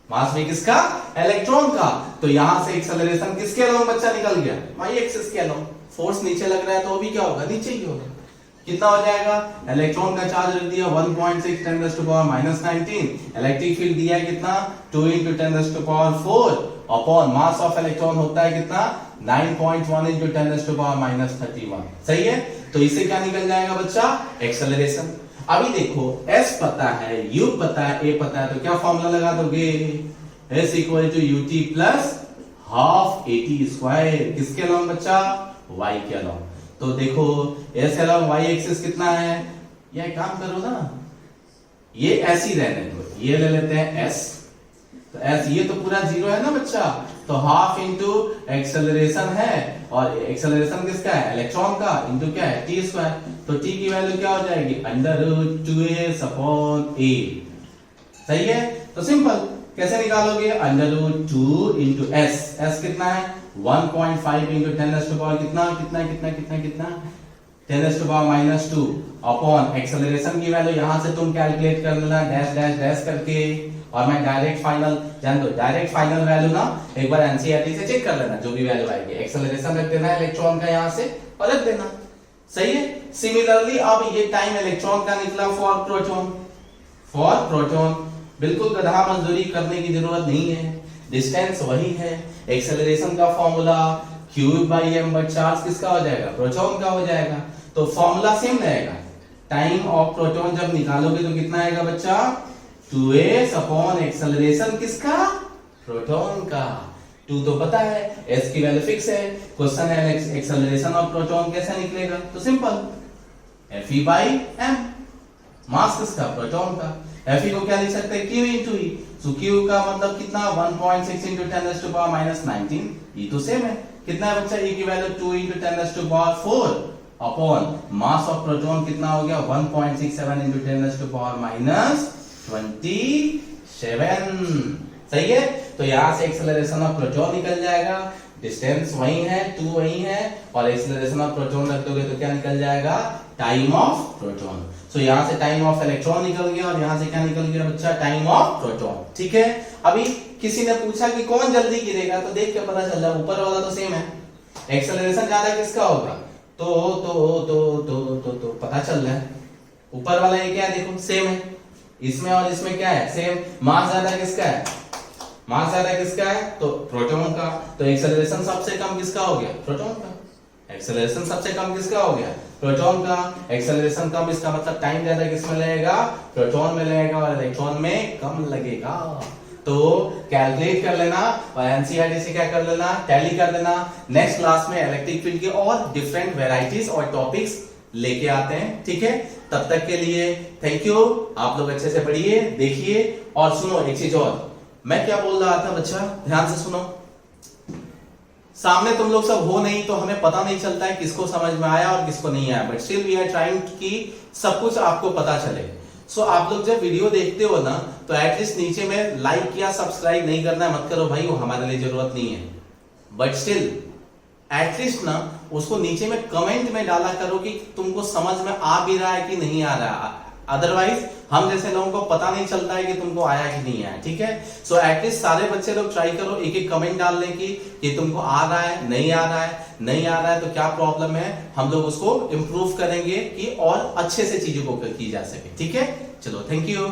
मास भी किसका? इलेक्ट्रॉन का। तो यहां से एक्सेलरेशन किसके अलोंग बच्चा निकल गया? y एक्सिस के अलोंग। फोर्स नीचे लग रहा है तो भी क्या होगा? नीचे ही होगा। कितना हो जाएगा? इलेक्ट्रॉन का चार्ज रख दिया 1.6 10 to power -19, इलेक्ट्रिक फील्ड दिया है कितना 2 into 10 to power 4 upon mass of electron होता है कितना 9.1 into 10 to power -31। सही है, तो इससे क्या निकल जाएगा बच्चा? एक्सेलरेशन। अभी देखो s पता है, u पता है, a पता है, तो क्या फॉर्मूला लगा दोगे? s equal to ut plus half at square. किसके अलोंग बच्चा? y के अलोंग। तो देखो s अलोंग y एक्सिस कितना है? ये काम करो ना, ये s ही रहने दो, ये ले लेते हैं s, तो s ये तो पूरा 0 है ना बच्चा, तो हाफ इंटू एक्सेलरेशन है, और एक्सेलरेशन किसका है? इलेक्ट्रॉन का, इंटू क्या है? t square. तो t की वैल्यू क्या हो जाएगी? √2s upon a। सही है, तो सिंपल कैसे निकालोगे? √2 इंटू s, s कितना है? 1.5 इंटू 10 to power कितना 10 to power -2 अपॉन एक्सेलरेशन की वैल्यू यहां से तुम कैलकुलेट कर लेना डैश डैश डैश करके, और मैं डायरेक्ट फाइनल जान दो, डायरेक्ट फाइनल वैल्यू ना एक बार एनसीईआरटी से चेक कर लेना, जो भी वैल्यू आएगी एक्सेलरेशन रख देना इलेक्ट्रॉन का यहां से और रख देना। सही है, सिमिलरली अब ये टाइम इलेक्ट्रॉन का निकला फॉर प्रोटॉन। बिल्कुल गधा मजदूरी करने की जरूरत नहीं है, डिस्टेंस वही है, एक्सेलरेशन का फॉर्मूला q/m, बट चार्ज किसका हो जाएगा? प्रोटॉन का हो जाएगा, तो फॉर्मूला सेम रहेगा। टाइम ऑफ प्रोटॉन जब निकालोगे तो कितना आएगा बच्चा? 2s अपॉन एक्सेलरेशन किसका? प्रोटॉन का। 2 तो पता है, s की वैल्यू फिक्स है। क्वेश्चन है एक्सेलरेशन ऑफ प्रोटॉन कैसे निकलेगा? तो सिंपल Fe/m, मास किसका? प्रोटॉन का। Fe को क्या लिख सकते हैं? q into e, so q का मतलब कितना? 1.6 into 10 to power -19, e तो सेम है। कितना है बच्चा? e की value 2 into 10 to power 4 upon mass of proton कितना हो गया? 1.67 into 10 to power -27। सही है, तो यहां से एक्सेलरेशन ऑफ प्रोटॉन निकल जाएगा, डिस्टेंस वही है 2 वही है, और एक्सेलरेशन ऑफ प्रोटॉन रख दोगे तो क्या निकल जाएगा? Time of proton. सो यहां से टाइम ऑफ इलेक्ट्रॉन निकल गया, और यहां से क्या निकल गया बच्चा? Time of proton. ठीक है, अभी किसी ने पूछा कि कौन जल्दी गिरेगा, तो देख के पता चल रहा है ऊपर वाला तो सेम है, एक्सेलरेशन ज्यादा किसका होगा? तो पता चल रहा है ऊपर वाला ये क्या है? देखो सेम है, इसमें और इसमें क्या है? सेम। मास ज्यादा किसका है? मास ज्यादा किसका है? तो प्रोटॉन का। तो एक्सेलरेशन सबसे कम किसका हो गया? प्रोटॉन का। एक्सेलरेशन सबसे कम किसका हो गया? प्रोटॉन का। एक्सेलरेशन कम, इसका मतलब टाइम ज्यादा किसमें लगेगा? प्रोटॉन में लगेगा, और इलेक्ट्रॉन में कम लगेगा। तो कैलकुलेट कर लेना, और एनसीईआरटी से क्या कर लेना? टैली कर देना। नेक्स्ट क्लास में इलेक्ट्रिक फील्ड के और डिफरेंट वेराइटीज और टॉपिक्स लेके आते हैं। ठीक है, तब तक के लिए थैंक यू। आप लोग अच्छे से पढ़िए, देखिए, और सुनो एक चीज और, मैं क्या बोल रहा था बच्चा, ध्यान से सुनो। सामने तुम लोग सब हो नहीं, तो हमें पता नहीं चलता है किसको समझ में आया और किसको नहीं आया, but still we are trying कि सब कुछ आपको पता चले। सो आप लोग जब वीडियो देखते हो ना, तो एटलीस्ट नीचे में लाइक या सब्सक्राइब नहीं करना है, मत करो भाई, वो हमारे लिए जरूरत नहीं है, बट स्टिल एटलीस्ट ना उसको नीचे में कमेंट में डाला करो कि तुमको समझ में आ भी रहा है कि नहीं आ रहा है। अदरवाइज हम जैसे लोगों को पता नहीं चलता है कि तुमको आया कि नहीं आया। ठीक है, सो एटलीस्ट सारे बच्चे लोग ट्राई करो एक एक कमेंट डालने की कि तुमको आ रहा है, नहीं आ रहा है, नहीं आ रहा है तो क्या प्रॉब्लम है, हम लोग उसको इम्प्रूव करेंगे कि और अच्छे से चीजों को की जा सके। ठीक है, चलो थैंक यू।